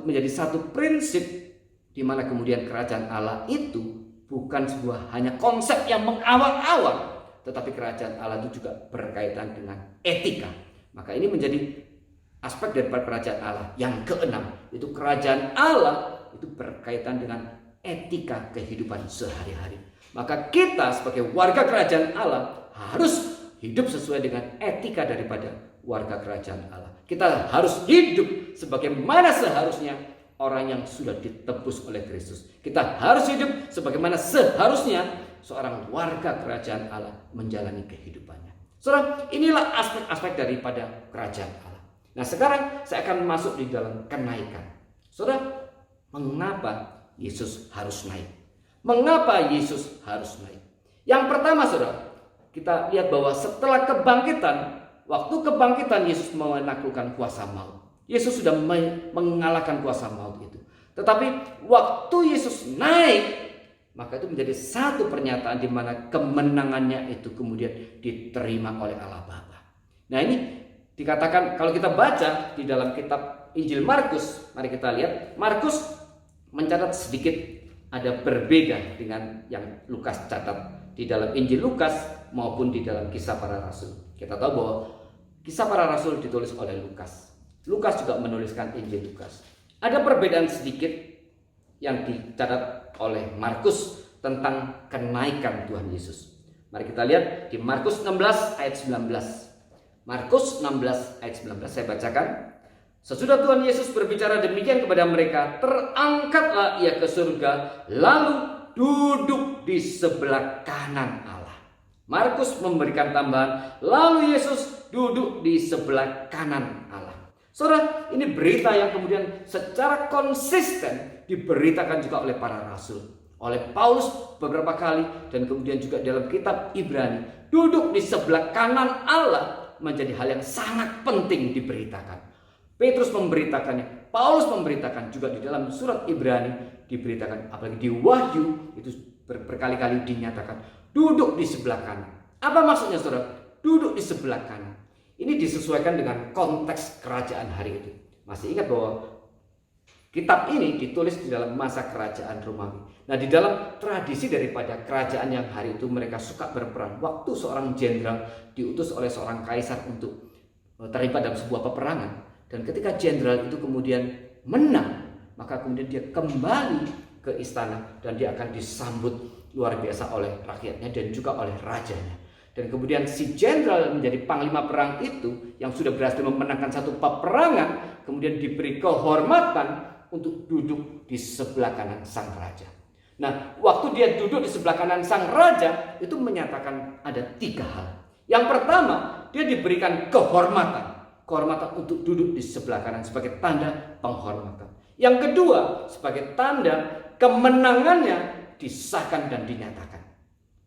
menjadi satu prinsip di mana kemudian kerajaan Allah itu bukan sebuah hanya konsep yang mengawang-awang, tetapi kerajaan Allah itu juga berkaitan dengan etika. Maka ini menjadi aspek daripada kerajaan Allah. Yang keenam, itu kerajaan Allah itu berkaitan dengan etika kehidupan sehari-hari. Maka kita sebagai warga kerajaan Allah harus hidup sesuai dengan etika daripada warga kerajaan Allah. Kita harus hidup sebagaimana seharusnya orang yang sudah ditebus oleh Kristus. Kita harus hidup sebagaimana seharusnya seorang warga kerajaan Allah menjalani kehidupannya. Saudara, inilah aspek-aspek daripada kerajaan Allah. Nah, sekarang saya akan masuk di dalam kenaikan. Saudara, mengapa Yesus harus naik? Mengapa Yesus harus naik? Yang pertama, saudara, kita lihat bahwa setelah kebangkitan, waktu kebangkitan Yesus menaklukkan kuasa maut. Yesus sudah mengalahkan kuasa maut itu. Tetapi waktu Yesus naik, maka itu menjadi satu pernyataan di mana kemenangannya itu kemudian diterima oleh Allah Bapa. Nah, ini dikatakan kalau kita baca di dalam kitab Injil Markus, mari kita lihat. Markus mencatat sedikit ada berbeda dengan yang Lukas catat di dalam Injil Lukas maupun di dalam Kisah Para Rasul. Kita tahu bahwa Kisah Para Rasul ditulis oleh Lukas. Lukas juga menuliskan Injil Lukas. Ada perbedaan sedikit yang dicatat oleh Markus tentang kenaikan Tuhan Yesus. Mari kita lihat di Markus 16 ayat 19. Markus 16 ayat 19 saya bacakan. Sesudah Tuhan Yesus berbicara demikian kepada mereka, terangkatlah ia ke surga, lalu duduk di sebelah kanan Allah. Markus memberikan tambahan, lalu Yesus duduk di sebelah kanan Allah. Saudara, ini berita yang kemudian secara konsisten diberitakan juga oleh para rasul, oleh Paulus beberapa kali, dan kemudian juga dalam kitab Ibrani. Duduk di sebelah kanan Allah menjadi hal yang sangat penting diberitakan. Petrus memberitakannya, Paulus memberitakan juga di dalam surat Ibrani diberitakan, apalagi di Wahyu itu berkali-kali dinyatakan duduk di sebelah kanan. Apa maksudnya, saudara? Duduk di sebelah kanan. Ini disesuaikan dengan konteks kerajaan hari itu. Masih ingat bahwa kitab ini ditulis di dalam masa kerajaan Romawi. Nah, di dalam tradisi daripada kerajaan yang hari itu mereka suka berperang. Waktu seorang jenderal diutus oleh seorang kaisar untuk terlibat dalam sebuah peperangan, dan ketika jenderal itu kemudian menang, maka kemudian dia kembali ke istana dan dia akan disambut luar biasa oleh rakyatnya dan juga oleh rajanya. Dan kemudian si jenderal menjadi panglima perang itu yang sudah berhasil memenangkan satu peperangan, kemudian diberi kehormatan untuk duduk di sebelah kanan sang raja. Nah, waktu dia duduk di sebelah kanan sang raja, itu menyatakan ada 3 hal. Yang pertama, dia diberikan kehormatan. Kehormatan untuk duduk di sebelah kanan sebagai tanda penghormatan. Yang kedua, sebagai tanda kemenangannya disahkan dan dinyatakan.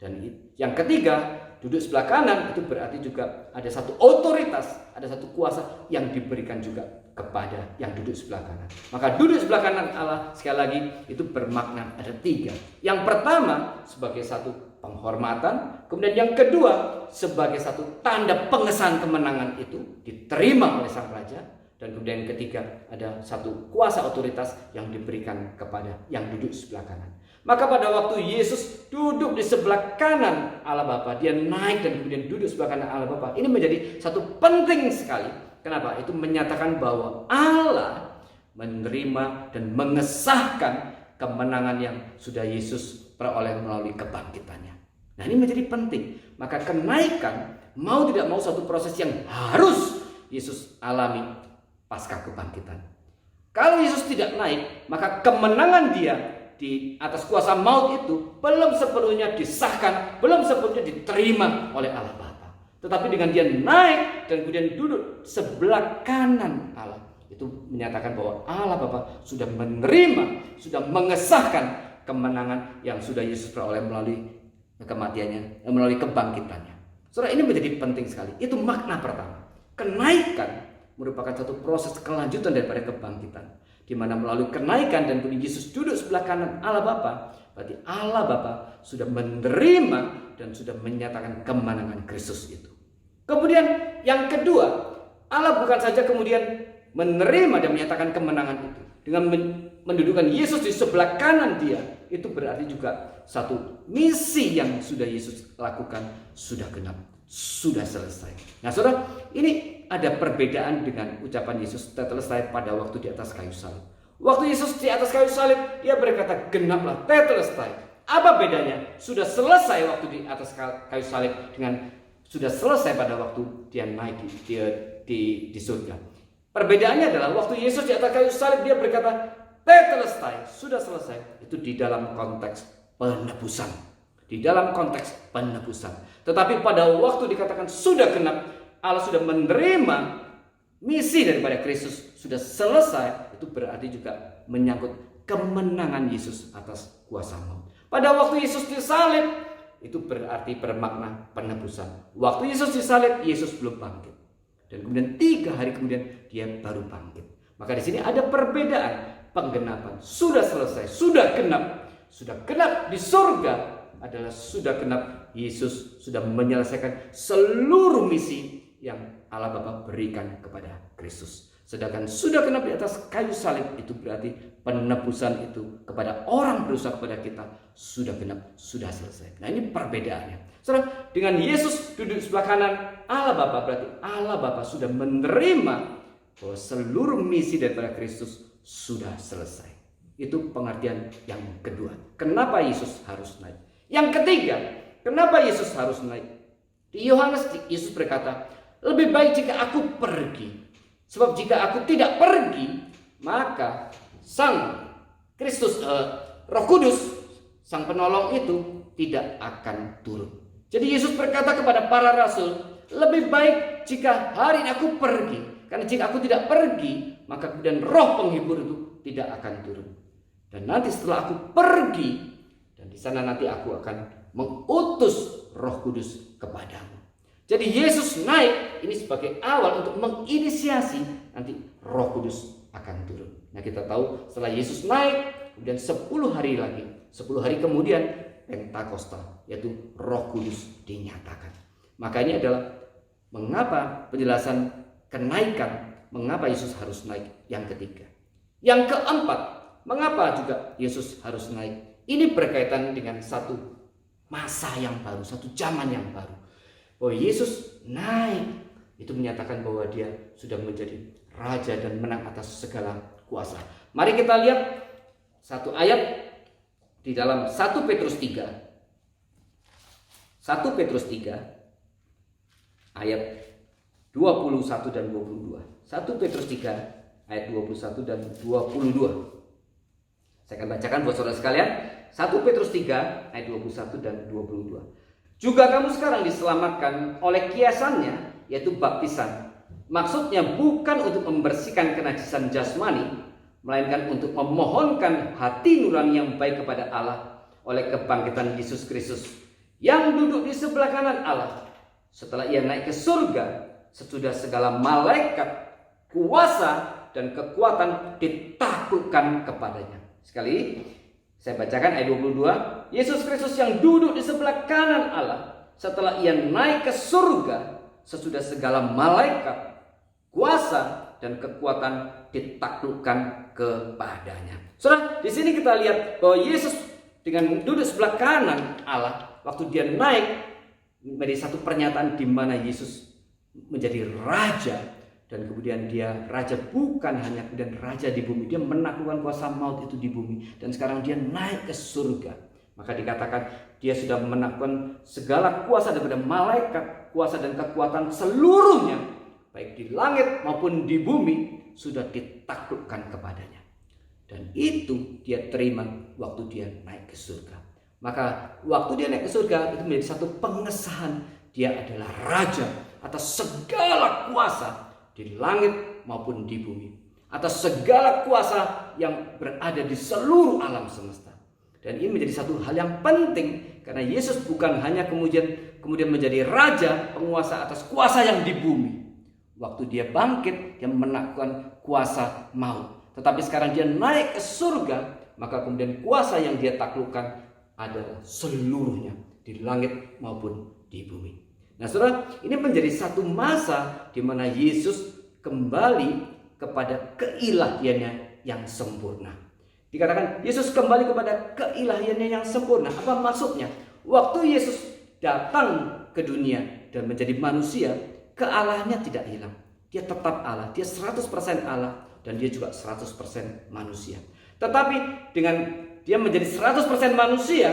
Dan yang ketiga, duduk sebelah kanan itu berarti juga ada satu otoritas, ada satu kuasa yang diberikan juga kepada yang duduk sebelah kanan. Maka duduk sebelah kanan Allah sekali lagi itu bermakna ada 3. Yang pertama sebagai satu penghormatan, kemudian yang kedua sebagai satu tanda pengesahan kemenangan itu diterima oleh sang raja, dan kemudian yang ketiga ada satu kuasa otoritas yang diberikan kepada yang duduk sebelah kanan. Maka pada waktu Yesus duduk di sebelah kanan Allah Bapa, dia naik dan kemudian duduk sebelah kanan Allah Bapa. Ini menjadi satu penting sekali. Kenapa? Itu menyatakan bahwa Allah menerima dan mengesahkan kemenangan yang sudah Yesus peroleh melalui kebangkitannya. Nah, ini menjadi penting. Maka kenaikan mau tidak mau satu proses yang harus Yesus alami pasca kebangkitan. Kalau Yesus tidak naik, maka kemenangan dia di atas kuasa maut itu belum sepenuhnya disahkan, belum sepenuhnya diterima oleh Allah Bapa. Tetapi dengan dia naik dan kemudian duduk sebelah kanan Allah, itu menyatakan bahwa Allah Bapa sudah menerima, sudah mengesahkan kemenangan yang sudah Yesus peroleh melalui kematiannya, melalui kebangkitannya. Saudara, ini menjadi penting sekali. Itu makna pertama. Kenaikan merupakan satu proses kelanjutan daripada kebangkitan, di mana melalui kenaikan dan kemudian Yesus duduk sebelah kanan Allah Bapa. Berarti Allah Bapa sudah menerima dan sudah menyatakan kemenangan Kristus itu. Kemudian yang kedua, Allah bukan saja kemudian menerima dan menyatakan kemenangan itu dengan mendudukkan Yesus di sebelah kanan dia. Itu berarti juga satu misi yang sudah Yesus lakukan sudah genap, sudah selesai. Nah saudara, ini ada perbedaan dengan ucapan Yesus tetelestai pada waktu di atas kayu salib. Waktu Yesus di atas kayu salib, dia berkata genaplah, tetelestai. Apa bedanya? Sudah selesai waktu di atas kayu salib dengan sudah selesai pada waktu dia naik di surga. Perbedaannya adalah waktu Yesus di atas kayu salib dia berkata tetelestai, sudah selesai. Itu di dalam konteks penebusan. Di dalam konteks penebusan. Tetapi pada waktu dikatakan sudah genap, Allah sudah menerima misi daripada Kristus, sudah selesai. Itu berarti juga menyangkut kemenangan Yesus atas kuasa maut. Pada waktu Yesus disalib, itu berarti bermakna penebusan. Waktu Yesus disalib, Yesus belum bangkit. Dan kemudian 3 hari kemudian dia baru bangkit. Maka di sini ada perbedaan penggenapan. Sudah selesai, sudah genap. Sudah genap di surga adalah sudah genap. Yesus sudah menyelesaikan seluruh misi yang Allah Bapa berikan kepada Kristus. Sedangkan sudah genap di atas kayu salib, itu berarti penebusan itu kepada orang berdosa, kepada kita sudah genap, sudah selesai. Nah ini perbedaannya. Saudara, dengan Yesus duduk sebelah kanan Allah Bapa, berarti Allah Bapa sudah menerima bahwa seluruh misi daripada Kristus sudah selesai. Itu pengertian yang kedua. Kenapa Yesus harus naik? Yang ketiga, kenapa Yesus harus naik? Di Yohanes, Yesus berkata, lebih baik jika aku pergi. Sebab jika aku tidak pergi, maka Sang Kristus, Roh Kudus, Sang Penolong itu tidak akan turun. Jadi Yesus berkata kepada para rasul, lebih baik jika hari ini aku pergi. Karena jika aku tidak pergi, maka kemudian Roh Penghibur itu tidak akan turun. Dan nanti setelah aku pergi, dan di sana nanti aku akan mengutus Roh Kudus kepadamu. Jadi Yesus naik ini sebagai awal untuk menginisiasi nanti Roh Kudus akan turun. Nah kita tahu setelah Yesus naik, kemudian 10 hari lagi, 10 hari kemudian Pentakosta, yaitu Roh Kudus dinyatakan. Maka ini adalah mengapa penjelasan kenaikan, mengapa Yesus harus naik yang ketiga. Yang keempat, mengapa juga Yesus harus naik? Ini berkaitan dengan satu masa yang baru, satu zaman yang baru. Bahwa Yesus naik itu menyatakan bahwa dia sudah menjadi raja dan menang atas segala kuasa. Mari kita lihat satu ayat di dalam 1 Petrus 3. 1 Petrus 3 ayat 21 dan 22. 1 Petrus 3 ayat 21 dan 22. Saya akan bacakan buat saudara sekalian. 1 Petrus 3 ayat 21 dan 22. Juga kamu sekarang diselamatkan oleh kiasannya, yaitu baptisan. Maksudnya bukan untuk membersihkan kenajisan jasmani, melainkan untuk memohonkan hati nurani yang baik kepada Allah oleh kebangkitan Yesus Kristus yang duduk di sebelah kanan Allah setelah ia naik ke surga, sesudah segala malaikat, kuasa dan kekuatan ditaklukkan kepadanya. Sekali saya bacakan ayat 22. Yesus Kristus yang duduk di sebelah kanan Allah setelah ia naik ke surga, sesudah segala malaikat, kuasa dan kekuatan ditaklukkan kepadanya. Saudara, di sini kita lihat bahwa Yesus dengan duduk sebelah kanan Allah, waktu dia naik, menjadi satu pernyataan di mana Yesus menjadi raja. Dan kemudian dia raja bukan hanya kemudian raja di bumi, dia menaklukkan kuasa maut itu di bumi, dan sekarang dia naik ke surga. Maka dikatakan dia sudah menaklukkan segala kuasa daripada malaikat, kuasa dan kekuatan seluruhnya, baik di langit maupun di bumi, sudah ditaklukkan kepadanya. Dan itu dia terima waktu dia naik ke surga. Maka waktu dia naik ke surga itu menjadi satu pengesahan dia adalah raja atas segala kuasa di langit maupun di bumi, atas segala kuasa yang berada di seluruh alam semesta. Dan ini menjadi satu hal yang penting, karena Yesus bukan hanya kemudian menjadi raja, penguasa atas kuasa yang di bumi. Waktu dia bangkit, dia menaklukkan kuasa maut. Tetapi sekarang dia naik ke surga, maka kemudian kuasa yang dia taklukkan adalah seluruhnya di langit maupun di bumi. Nah, saudara, ini menjadi satu masa di mana Yesus kembali kepada keilahiannya yang sempurna. Dikatakan Yesus kembali kepada keilahiannya yang sempurna. Apa maksudnya? Waktu Yesus datang ke dunia dan menjadi manusia, kealahannya tidak hilang. Dia tetap Allah, dia 100% Allah, dan dia juga 100% manusia. Tetapi dengan dia menjadi 100% manusia,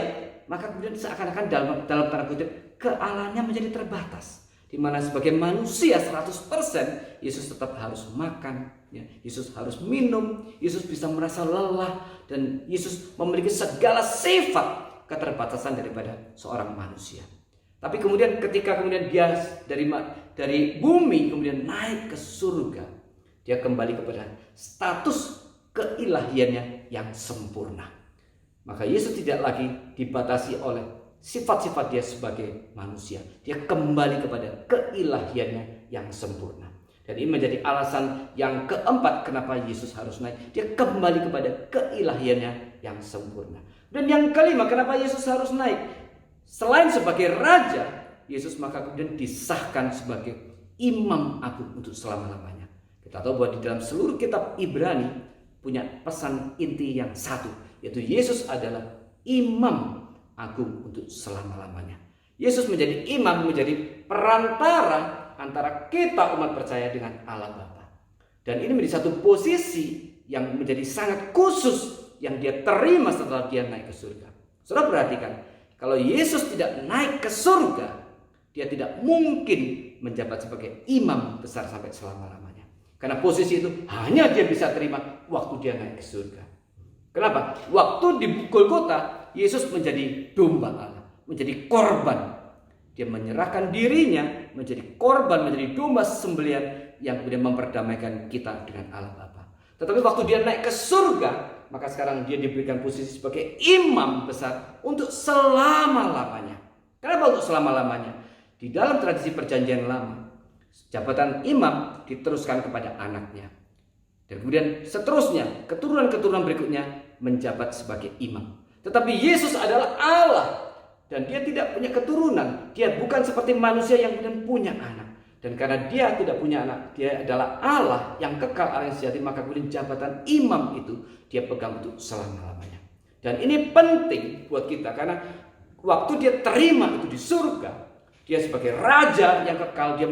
maka kemudian seakan-akan dalam tanda kutip kealahannya menjadi terbatas. Di mana sebagai manusia 100%, Yesus tetap harus makan, ya. Yesus harus minum, Yesus bisa merasa lelah, dan Yesus memiliki segala sifat keterbatasan daripada seorang manusia. Tapi kemudian ketika kemudian dia dari bumi kemudian naik ke surga, dia kembali kepada status keilahiannya yang sempurna. Maka Yesus tidak lagi dibatasi oleh sifat-sifat dia sebagai manusia. Dia kembali kepada keilahiannya yang sempurna. Dan ini menjadi alasan yang keempat kenapa Yesus harus naik. Dia kembali kepada keilahiannya yang sempurna. Dan yang kelima, kenapa Yesus harus naik? Selain sebagai raja, Yesus maka kemudian disahkan sebagai imam agung untuk selama-lamanya. Kita tahu bahwa di dalam seluruh kitab Ibrani punya pesan inti yang satu, yaitu Yesus adalah imam agung untuk selama-lamanya. Yesus menjadi imam, menjadi perantara antara kita umat percaya dengan Allah Bapa. Dan ini menjadi satu posisi yang menjadi sangat khusus yang dia terima setelah dia naik ke surga. Saudara perhatikan, kalau Yesus tidak naik ke surga, dia tidak mungkin menjabat sebagai imam besar sampai selama-lamanya. Karena posisi itu hanya dia bisa terima waktu dia naik ke surga. Kenapa? Waktu di Golgota, Yesus menjadi domba Allah, menjadi korban. Dia menyerahkan dirinya menjadi korban, menjadi domba sembelihan yang kemudian memperdamaikan kita dengan Allah Bapa. Tetapi waktu dia naik ke surga, maka sekarang dia diberikan posisi sebagai imam besar untuk selama-lamanya. Kenapa untuk selama-lamanya? Di dalam tradisi perjanjian lama, jabatan imam diteruskan kepada anaknya. Dan kemudian seterusnya, keturunan-keturunan berikutnya menjabat sebagai imam. Tetapi Yesus adalah Allah. Dan dia tidak punya keturunan. Dia bukan seperti manusia yang kemudian punya anak. Dan karena dia tidak punya anak, dia adalah Allah yang kekal, Allah yang sejati, maka kemudian jabatan imam itu dia pegang untuk selama-lamanya. Dan ini penting buat kita, karena waktu dia terima itu di surga, dia sebagai raja yang kekal, dia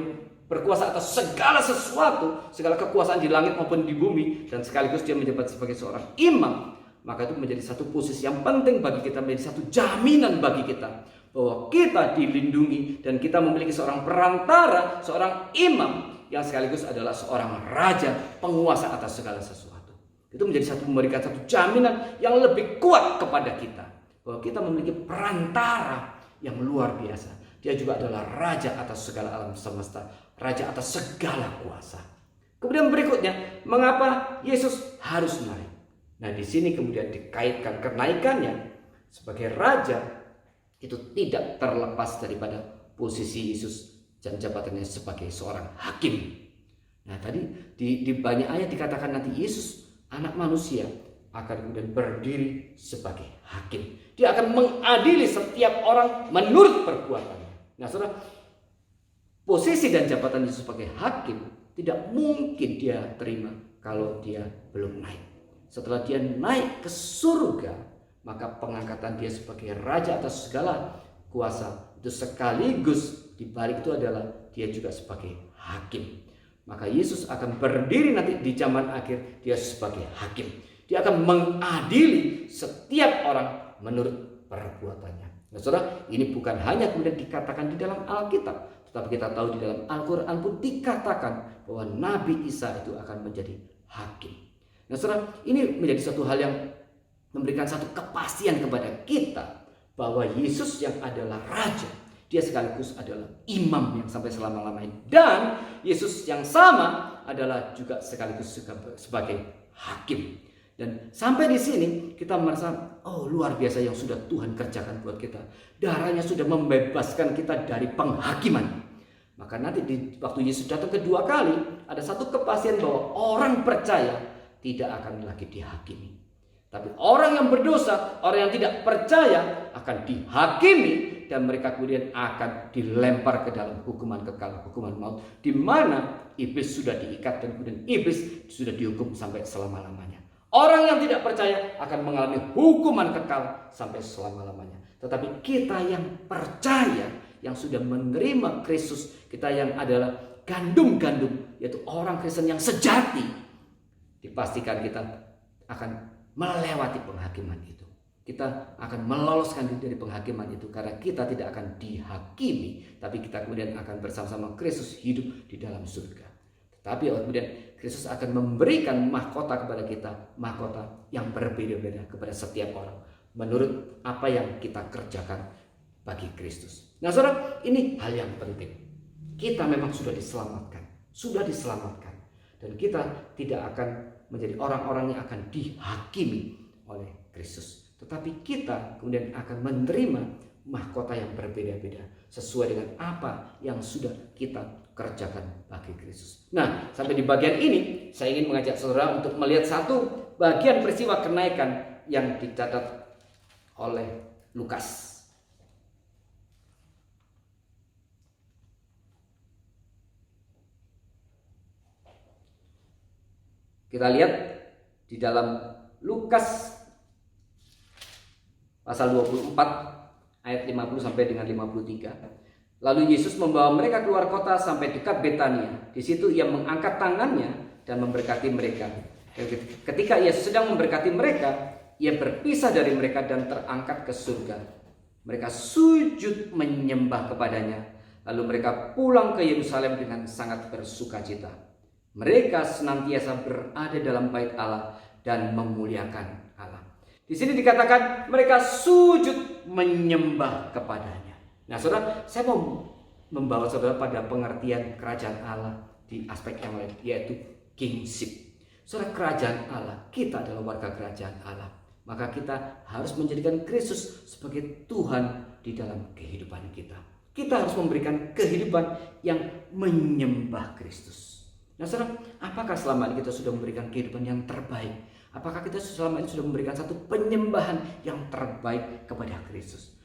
berkuasa atas segala sesuatu, segala kekuasaan di langit maupun di bumi, dan sekaligus dia menjabat sebagai seorang imam. Maka itu menjadi satu posisi yang penting bagi kita, menjadi satu jaminan bagi kita bahwa kita dilindungi dan kita memiliki seorang perantara, seorang imam yang sekaligus adalah seorang raja, penguasa atas segala sesuatu. Itu menjadi memberikan satu jaminan yang lebih kuat kepada kita bahwa kita memiliki perantara yang luar biasa. Dia juga adalah raja atas segala alam semesta, raja atas segala kuasa. Kemudian berikutnya, mengapa Yesus harus naik? Nah, di sini kemudian dikaitkan kenaikannya sebagai raja itu tidak terlepas daripada posisi Yesus dan jabatannya sebagai seorang hakim. Nah, tadi di banyak ayat dikatakan nanti Yesus anak manusia akan kemudian berdiri sebagai hakim. Dia akan mengadili setiap orang menurut perbuatannya. Nah, saudara, posisi dan jabatan Yesus sebagai hakim tidak mungkin dia terima kalau dia belum naik. Setelah dia naik ke surga, maka pengangkatan dia sebagai raja atas segala kuasa itu sekaligus dibalik itu adalah dia juga sebagai hakim. Maka Yesus akan berdiri nanti di zaman akhir, dia sebagai hakim. Dia akan mengadili setiap orang menurut perbuatannya. Nah, saudara, ini bukan hanya kemudian dikatakan di dalam Alkitab, tetapi kita tahu di dalam Al-Quran pun dikatakan bahwa Nabi Isa itu akan menjadi hakim. Nah, saudara, ini menjadi satu hal yang memberikan satu kepastian kepada kita bahwa Yesus yang adalah raja, dia sekaligus adalah imam yang sampai selama-lamanya, dan Yesus yang sama adalah juga sekaligus sebagai hakim. Dan sampai di sini kita merasa, oh, luar biasa yang sudah Tuhan kerjakan buat kita. Darahnya sudah membebaskan kita dari penghakiman. Maka nanti waktu Yesus datang kedua kali, ada satu kepastian bahwa orang percaya tidak akan lagi dihakimi. Tapi orang yang berdosa, orang yang tidak percaya akan dihakimi, dan mereka kemudian akan dilempar ke dalam hukuman kekal, hukuman maut, di mana iblis sudah diikat dan kemudian iblis sudah dihukum sampai selama-lamanya. Orang yang tidak percaya akan mengalami hukuman kekal sampai selama-lamanya. Tetapi kita yang percaya, yang sudah menerima Kristus, kita yang adalah gandum-gandum, yaitu orang Kristen yang sejati, dipastikan kita akan melewati penghakiman itu. Kita akan meloloskan diri dari penghakiman itu, karena kita tidak akan dihakimi, tapi kita kemudian akan bersama-sama Kristus hidup di dalam surga. Tetapi kemudian Kristus akan memberikan mahkota kepada kita, mahkota yang berbeda-beda kepada setiap orang, menurut apa yang kita kerjakan bagi Kristus. Nah saudara, ini hal yang penting. Kita memang sudah diselamatkan. Dan kita tidak akan menjadi orang-orang yang akan dihakimi oleh Kristus. Tetapi kita kemudian akan menerima mahkota yang berbeda-beda sesuai dengan apa yang sudah kita kerjakan bagi Kristus. Nah, sampai di bagian ini saya ingin mengajak saudara untuk melihat satu bagian peristiwa kenaikan yang dicatat oleh Lukas. Kita lihat di dalam Lukas pasal 24 ayat 50 sampai dengan 53. Lalu Yesus membawa mereka keluar kota sampai dekat Betania. Di situ ia mengangkat tangannya dan memberkati mereka. Ketika ia sedang memberkati mereka, ia berpisah dari mereka dan terangkat ke surga. Mereka sujud menyembah kepadanya. Lalu mereka pulang ke Yerusalem dengan sangat bersukacita. Mereka senantiasa berada dalam bait Allah dan memuliakan Allah. Di sini dikatakan mereka sujud menyembah kepadanya. Nah saudara, saya mau membawa saudara pada pengertian kerajaan Allah di aspek yang lain, yaitu kingship. Saudara, kerajaan Allah, kita adalah warga kerajaan Allah. Maka kita harus menjadikan Kristus sebagai Tuhan di dalam kehidupan kita. Kita harus memberikan kehidupan yang menyembah Kristus. Nah saudara, apakah selama ini kita sudah memberikan kehidupan yang terbaik? Apakah kita selama ini sudah memberikan satu penyembahan yang terbaik kepada Kristus?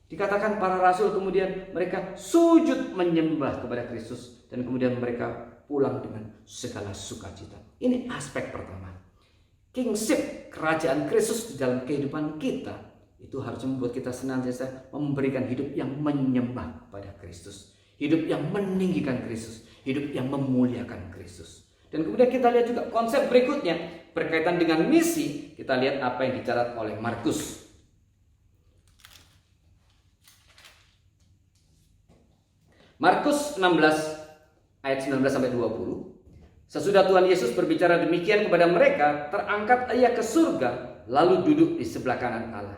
Dikatakan para rasul kemudian mereka sujud menyembah kepada Kristus, dan kemudian mereka pulang dengan segala sukacita. Ini aspek pertama. Kingship, kerajaan Kristus di dalam kehidupan kita, itu harus membuat kita senantiasa memberikan hidup yang menyembah kepada Kristus, hidup yang meninggikan Kristus, hidup yang memuliakan Kristus. Dan kemudian kita lihat juga konsep berikutnya berkaitan dengan misi. Kita lihat apa yang dicatat oleh Markus. Markus 16 ayat 19 sampai 20. Sesudah Tuhan Yesus berbicara demikian kepada mereka, terangkat ia ke surga, lalu duduk di sebelah kanan Allah.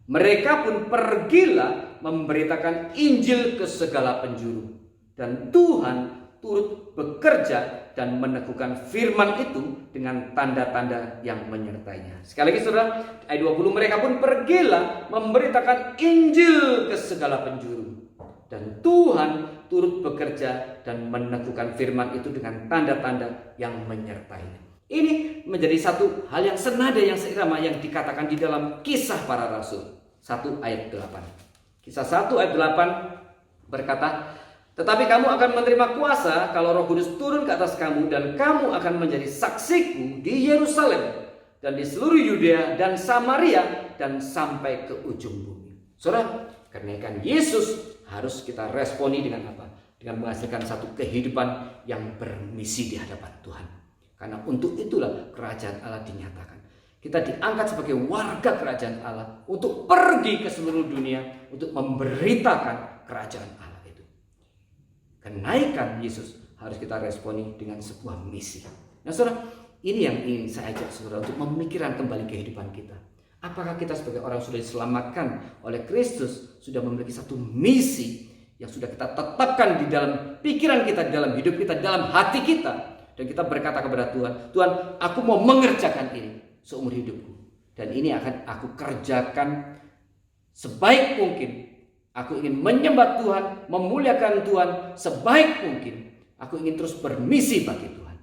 Mereka pun pergilah memberitakan Injil ke segala penjuru, dan Tuhan turut bekerja dan meneguhkan firman itu dengan tanda-tanda yang menyertainya. Sekali lagi saudara, ayat 20, mereka pun pergilah memberitakan Injil ke segala penjuru, dan Tuhan turut bekerja dan meneguhkan firman itu dengan tanda-tanda yang menyertainya. Ini menjadi satu hal yang senada, yang seirama yang dikatakan di dalam Kisah Para Rasul 1 ayat 8. Kisah 1 ayat 8 berkata, tetapi kamu akan menerima kuasa kalau Roh Kudus turun ke atas kamu, dan kamu akan menjadi saksiku di Yerusalem dan di seluruh Yudea dan Samaria dan sampai ke ujung bumi. Saudara, kenaikan Yesus harus kita responi dengan apa? Dengan menghasilkan satu kehidupan yang bermisi di hadapan Tuhan. Karena untuk itulah kerajaan Allah dinyatakan. Kita diangkat sebagai warga kerajaan Allah untuk pergi ke seluruh dunia untuk memberitakan kerajaan Allah itu. Kenaikan Yesus harus kita responi dengan sebuah misi. Nah saudara, ini yang ingin saya ajak saudara untuk memikirkan kembali kehidupan kita. Apakah kita sebagai orang sudah diselamatkan oleh Kristus, sudah memiliki satu misi yang sudah kita tetapkan di dalam pikiran kita, di dalam hidup kita, di dalam hati kita, dan kita berkata kepada Tuhan, Tuhan, aku mau mengerjakan ini seumur hidupku, dan ini akan aku kerjakan sebaik mungkin, Aku ingin menyembah Tuhan, memuliakan Tuhan sebaik mungkin. Aku ingin terus bermisi bagi Tuhan.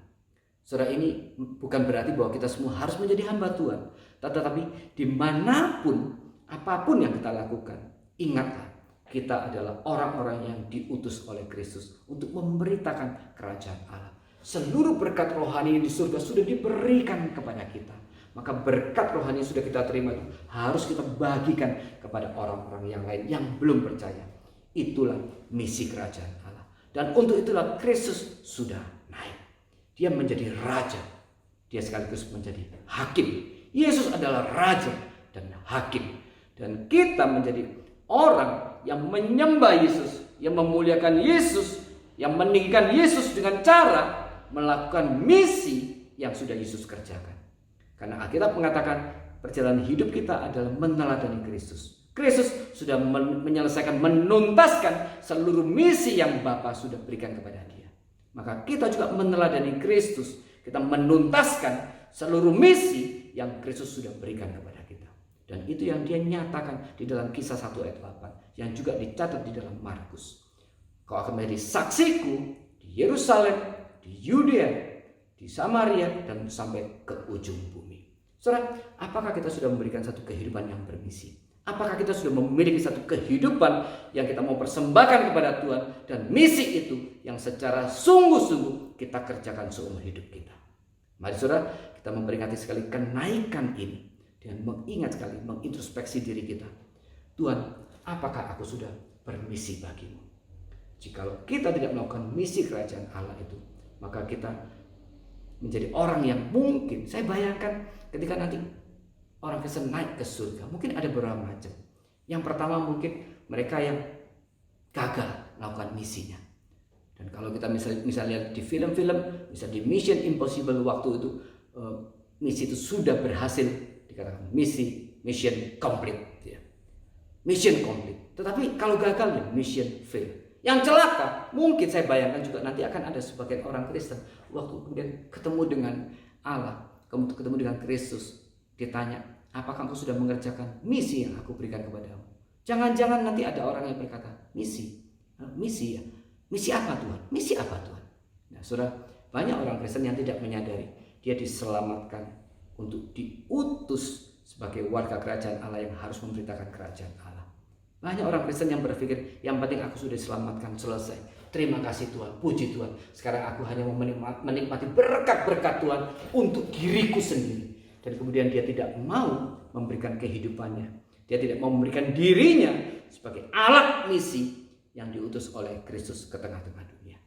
Saudara, ini bukan berarti bahwa kita semua harus menjadi hamba Tuhan. Tetapi dimanapun, apapun yang kita lakukan, ingatlah kita adalah orang-orang yang diutus oleh Kristus untuk memberitakan kerajaan Allah. Seluruh berkat rohani di surga sudah diberikan kepada kita. Maka berkat rohani yang sudah kita terima itu harus kita bagikan kepada orang-orang yang lain yang belum percaya. Itulah misi kerajaan Allah. Dan untuk itulah Kristus sudah naik. Dia menjadi raja. Dia sekaligus menjadi hakim. Yesus adalah raja dan hakim. Dan kita menjadi orang yang menyembah Yesus, yang memuliakan Yesus, yang meninggikan Yesus dengan cara melakukan misi yang sudah Yesus kerjakan. Karena Alkitab mengatakan perjalanan hidup kita adalah meneladani Kristus. Kristus sudah menyelesaikan, menuntaskan seluruh misi yang Bapa sudah berikan kepada dia. Maka kita juga meneladani Kristus. Kita menuntaskan seluruh misi yang Kristus sudah berikan kepada kita. Dan itu yang dia nyatakan di dalam Kisah 1 ayat 8. Yang juga dicatat di dalam Markus. Kau akan menjadi saksiku di Yerusalem, di Yudea, di Samaria, dan sampai ke ujung bumi. Saudara, apakah kita sudah memberikan satu kehidupan yang bermisi? Apakah kita sudah memiliki satu kehidupan yang kita mau persembahkan kepada Tuhan? Dan misi itu yang secara sungguh-sungguh kita kerjakan seumur hidup kita. Mari saudara, kita memperingati sekali kenaikan ini. Dan mengingat sekali, mengintrospeksi diri kita. Tuhan, apakah aku sudah bermisi bagimu? Jikalau kita tidak melakukan misi kerajaan Allah itu, maka kita menjadi orang yang mungkin, saya bayangkan ketika nanti orang Kristen naik ke surga, mungkin ada beberapa macam. Yang pertama mungkin mereka yang gagal melakukan misinya. Dan kalau kita misalnya di film-film, misalnya di Mission Impossible waktu itu, misi itu sudah berhasil, dikatakan mission complete. Ya. Mission complete. Tetapi kalau gagal ya mission fail. Yang celaka, mungkin saya bayangkan juga nanti akan ada sebagian orang Kristen waktu kemudian ketemu dengan Allah, ketemu dengan Kristus, ditanya, apakah engkau sudah mengerjakan misi yang aku berikan kepadamu? Jangan-jangan nanti ada orang yang berkata, misi ya, misi apa Tuhan? Misi apa Tuhan? Nah, saudara, banyak orang Kristen yang tidak menyadari dia diselamatkan untuk diutus sebagai warga kerajaan Allah yang harus memberitakan kerajaan Allah. Banyak orang Kristen yang berpikir, yang penting aku sudah diselamatkan, selesai. Terima kasih Tuhan, puji Tuhan. Sekarang aku hanya mau menikmati berkat-berkat Tuhan untuk diriku sendiri. Dan kemudian dia tidak mau memberikan kehidupannya. Dia tidak mau memberikan dirinya sebagai alat misi yang diutus oleh Kristus ke tengah-tengah dunia.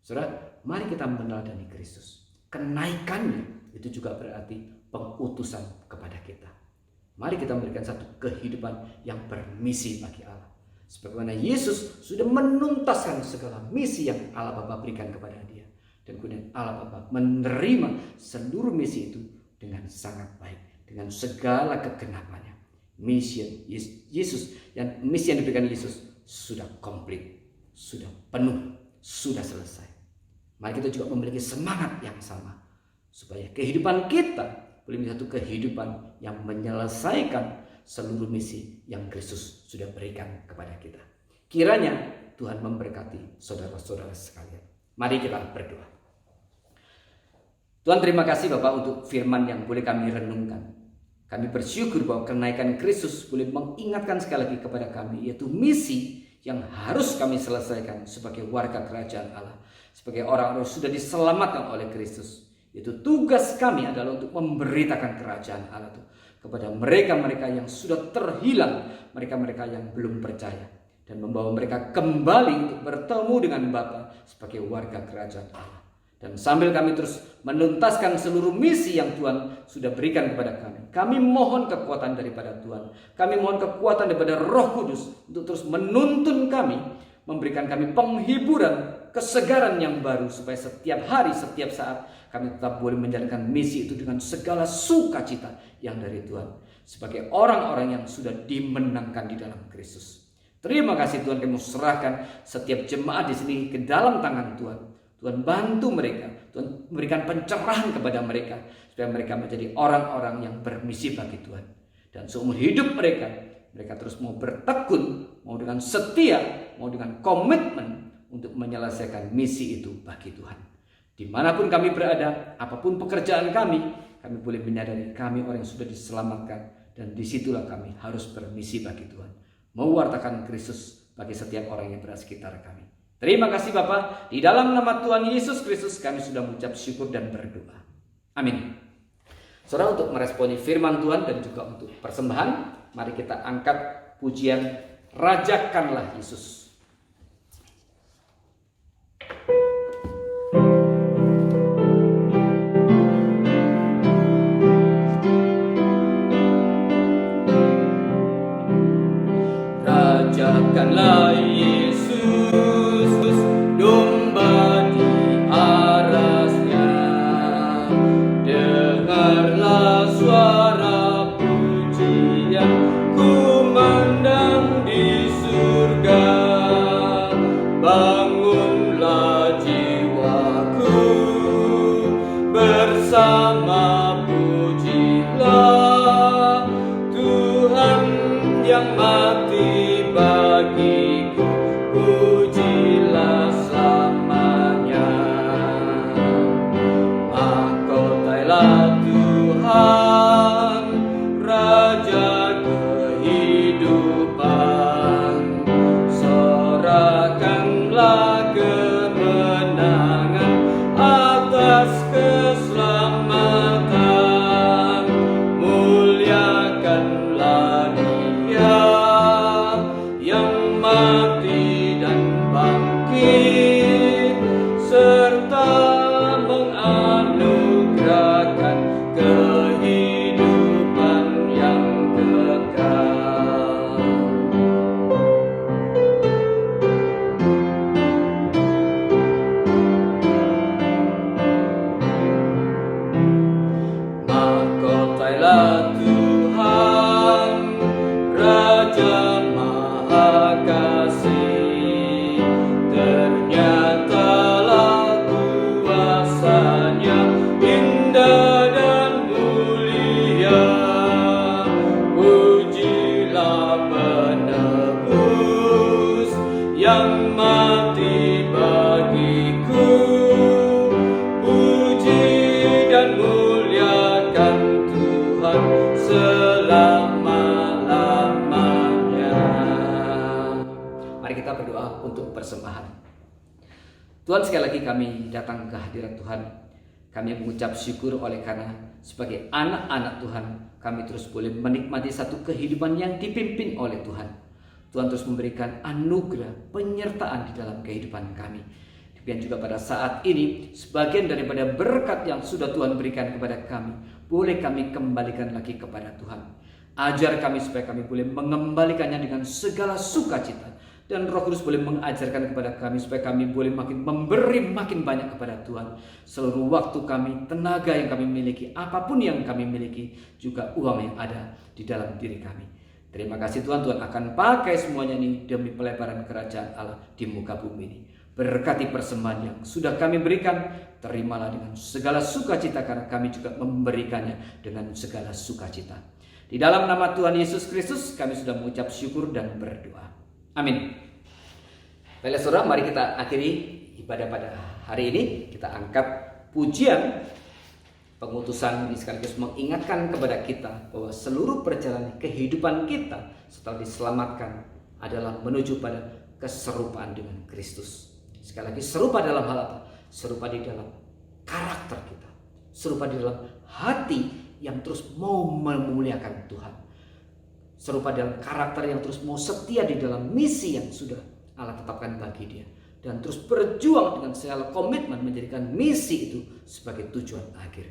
Saudara, mari kita meneladani Kristus. Kenaikannya itu juga berarti pengutusan kepada kita. Mari kita memberikan satu kehidupan yang bermisi bagi Allah. Sebagaimana Yesus sudah menuntaskan segala misi yang Allah Bapa berikan kepada dia. Dan kemudian Allah Bapa menerima seluruh misi itu dengan sangat baik. Dengan segala kegenapannya. Misi yang diberikan Yesus sudah komplit. Sudah penuh. Sudah selesai. Mari kita juga memiliki semangat yang sama. Supaya kehidupan kita boleh menjadi satu kehidupan yang menyelesaikan seluruh misi yang Kristus sudah berikan kepada kita. Kiranya Tuhan memberkati saudara-saudara sekalian. Mari kita berdoa. Tuhan, terima kasih Bapak untuk firman yang boleh kami renungkan. Kami bersyukur bahwa kenaikan Kristus boleh mengingatkan sekali lagi kepada kami, yaitu misi yang harus kami selesaikan sebagai warga kerajaan Allah. Sebagai orang-orang yang sudah diselamatkan oleh Kristus. Itu tugas kami adalah untuk memberitakan kerajaan Allah itu kepada mereka-mereka yang sudah terhilang, mereka-mereka yang belum percaya, dan membawa mereka kembali untuk bertemu dengan Bapa sebagai warga kerajaan Allah. Dan sambil kami terus menuntaskan seluruh misi yang Tuhan sudah berikan kepada kami, kami mohon kekuatan daripada Tuhan, kami mohon kekuatan daripada Roh Kudus untuk terus menuntun kami, memberikan kami penghiburan, kesegaran yang baru, supaya setiap hari, setiap saat kami tetap boleh menjalankan misi itu dengan segala sukacita yang dari Tuhan, sebagai orang-orang yang sudah dimenangkan di dalam Kristus. Terima kasih Tuhan, kami serahkan setiap jemaat di sini ke dalam tangan Tuhan. Tuhan bantu mereka, Tuhan memberikan pencerahan kepada mereka, supaya mereka menjadi orang-orang yang bermisi bagi Tuhan. Dan seumur hidup mereka, mereka terus mau bertekun, mau dengan setia, mau dengan komitmen untuk menyelesaikan misi itu bagi Tuhan. Dimanapun kami berada, apapun pekerjaan kami boleh menyadari kami orang yang sudah diselamatkan, dan disitulah kami harus bermisi bagi Tuhan, mewartakan Kristus bagi setiap orang yang berada sekitar kami. Terima kasih Bapa, di dalam nama Tuhan Yesus Kristus kami sudah mengucap syukur dan berdoa. Amin. Saudara, untuk meresponi firman Tuhan dan juga untuk persembahan, mari kita angkat pujian Rajakanlah Yesus. Rajakanlah Yesus, domba di arasnya. Dengarlah suara pujian kumandang di surga. Bangunlah jiwaku, bersama pujilah Tuhan yang mati bagiku, pujilah selamanya. Mahkotailah Tuhan, Raja kehidupan, sorakanlah kemenangan atas keselamatan, muliakanlah Dia yang mati dan bangkit, serta menganugerahkan kehidupan yang kekal. Mahkotailah Tuhan, Raja Maha Kasih, ternyatalah kuasanya indah dan mulia. Pujilah penebus yang mati bagiku, puji dan muliakan Tuhan selama-lamanya. Mari kita berdoa untuk persembahan. Tuhan, sekali lagi kami datang ke hadirat Tuhan. Kami mengucap syukur oleh karena sebagai anak-anak Tuhan, kami terus boleh menikmati satu kehidupan yang dipimpin oleh Tuhan. Tuhan terus memberikan anugerah penyertaan di dalam kehidupan kami. Demikian juga pada saat ini, sebagian daripada berkat yang sudah Tuhan berikan kepada kami, boleh kami kembalikan lagi kepada Tuhan. Ajar kami supaya kami boleh mengembalikannya dengan segala sukacita. Dan Roh Kudus boleh mengajarkan kepada kami supaya kami boleh makin memberi makin banyak kepada Tuhan. Seluruh waktu kami, tenaga yang kami miliki, apapun yang kami miliki, juga uang yang ada di dalam diri kami. Terima kasih Tuhan, Tuhan akan pakai semuanya ini demi pelebaran kerajaan Allah di muka bumi ini. Berkati persembahan yang sudah kami berikan, terimalah dengan segala sukacita karena kami juga memberikannya dengan segala sukacita. Di dalam nama Tuhan Yesus Kristus kami sudah mengucap syukur dan berdoa. Amin. Baiklah saudara, mari kita akhiri ibadah pada hari ini. Kita angkat pujian pengutusan ini sekaligus mengingatkan kepada kita bahwa seluruh perjalanan kehidupan kita setelah diselamatkan adalah menuju pada keserupaan dengan Kristus. Sekali lagi, serupa dalam hal apa? Serupa di dalam karakter kita, serupa di dalam hati yang terus mau memuliakan Tuhan, serupa dalam karakter yang terus mau setia di dalam misi yang sudah Allah tetapkan bagi dia, dan terus berjuang dengan segala komitmen menjadikan misi itu sebagai tujuan akhir.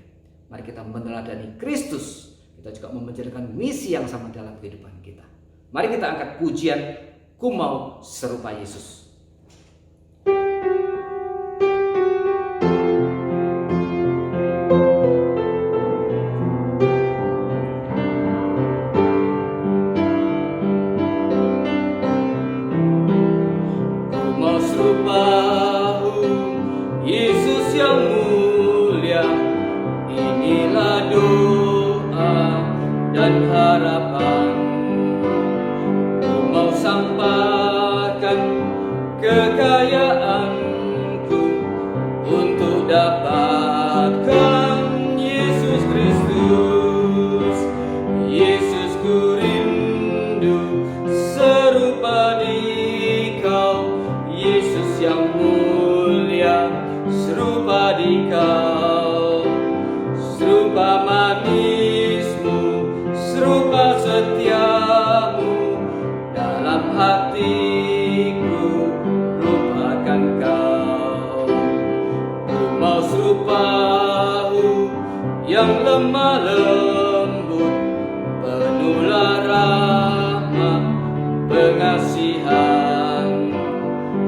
Mari kita meneladani Kristus, kita juga mau menjadikan misi yang sama dalam kehidupan kita. Mari kita angkat pujian Ku Mau Serupa Yesus. Yesus yang mulia, inilah doa dan harapan. lemah lembut, penuh rahmat, pengasihan,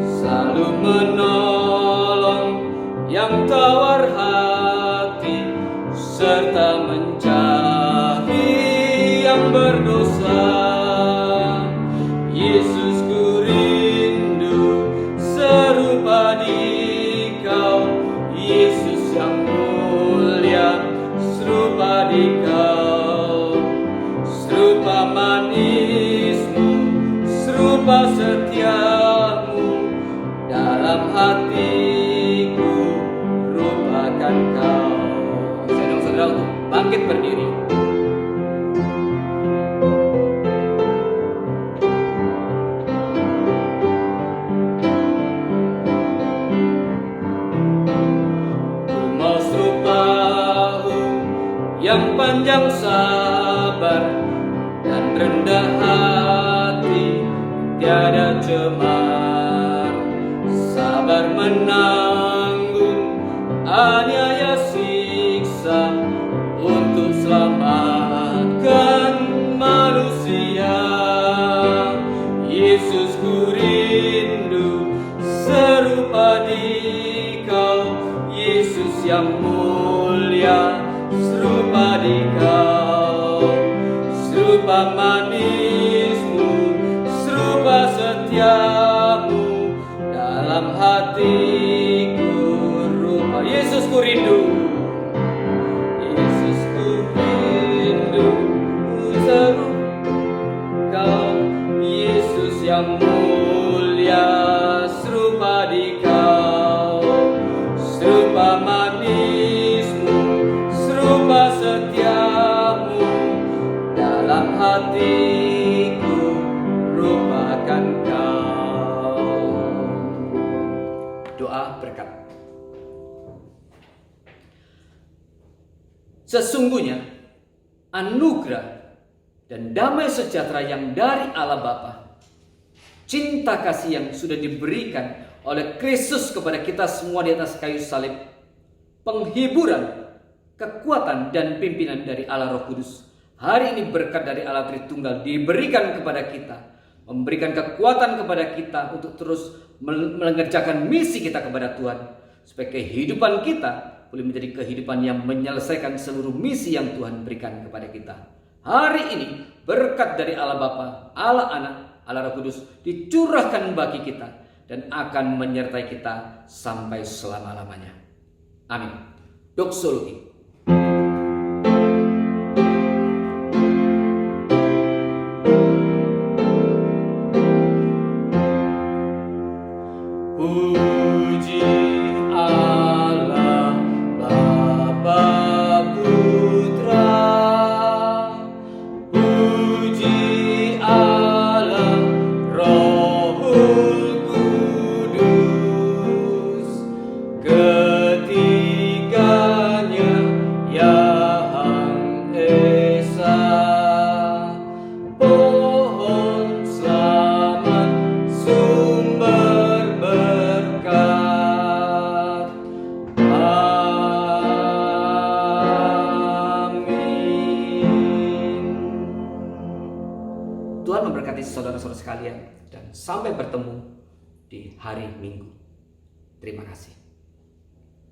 selalu menolong yang tawar hati, serta mencari yang berdosa. Yesus, ku rindu serupa Dikau, Yesus yang mulia, serupa Dikau, serupa manismu, serupa setiamu, dalam hatiku rupakan Kau. Saya dong saudara untuk bangkit berdiri. Yang panjang sabar dan rendah hati, tiada cemar, sabar menanggung aniaya siksa untuk selamatkan manusia. Yesus, ku rindu serupa Dikau, Yesus yang mulia, serupa Dikau, serupa manismu, serupa setiamu, dalam hatiku rupa. Yesus, ku rindu, Yesus, ku rindu serupa Kau, Yesus yang mulia, serupa Dikau, serupa manismu, serupa setiamu, dalam hatiku rupakan Kau. Doa berkat. Sesungguhnya anugerah dan damai sejahtera yang dari Allah Bapa, cinta kasih yang sudah diberikan oleh Kristus kepada kita semua di atas kayu salib, penghiburan, kekuatan dan pimpinan dari Allah Roh Kudus, hari ini berkat dari Allah Tritunggal diberikan kepada kita, memberikan kekuatan kepada kita untuk terus mengerjakan misi kita kepada Tuhan, supaya kehidupan kita boleh menjadi kehidupan yang menyelesaikan seluruh misi yang Tuhan berikan kepada kita. Hari ini berkat dari Allah Bapa, Allah Anak, Allah Roh Kudus dicurahkan bagi kita dan akan menyertai kita sampai selama-lamanya. Amin. Doksologi. Puji Allah Bapa Putra, puji Allah Rohul Kudus, ketiganya Yang Esa, pohon selamat, sumber berkat. Amin. Tuhan memberkati saudara-saudara sekalian dan sampai bertemu di hari Minggu. Terima kasih.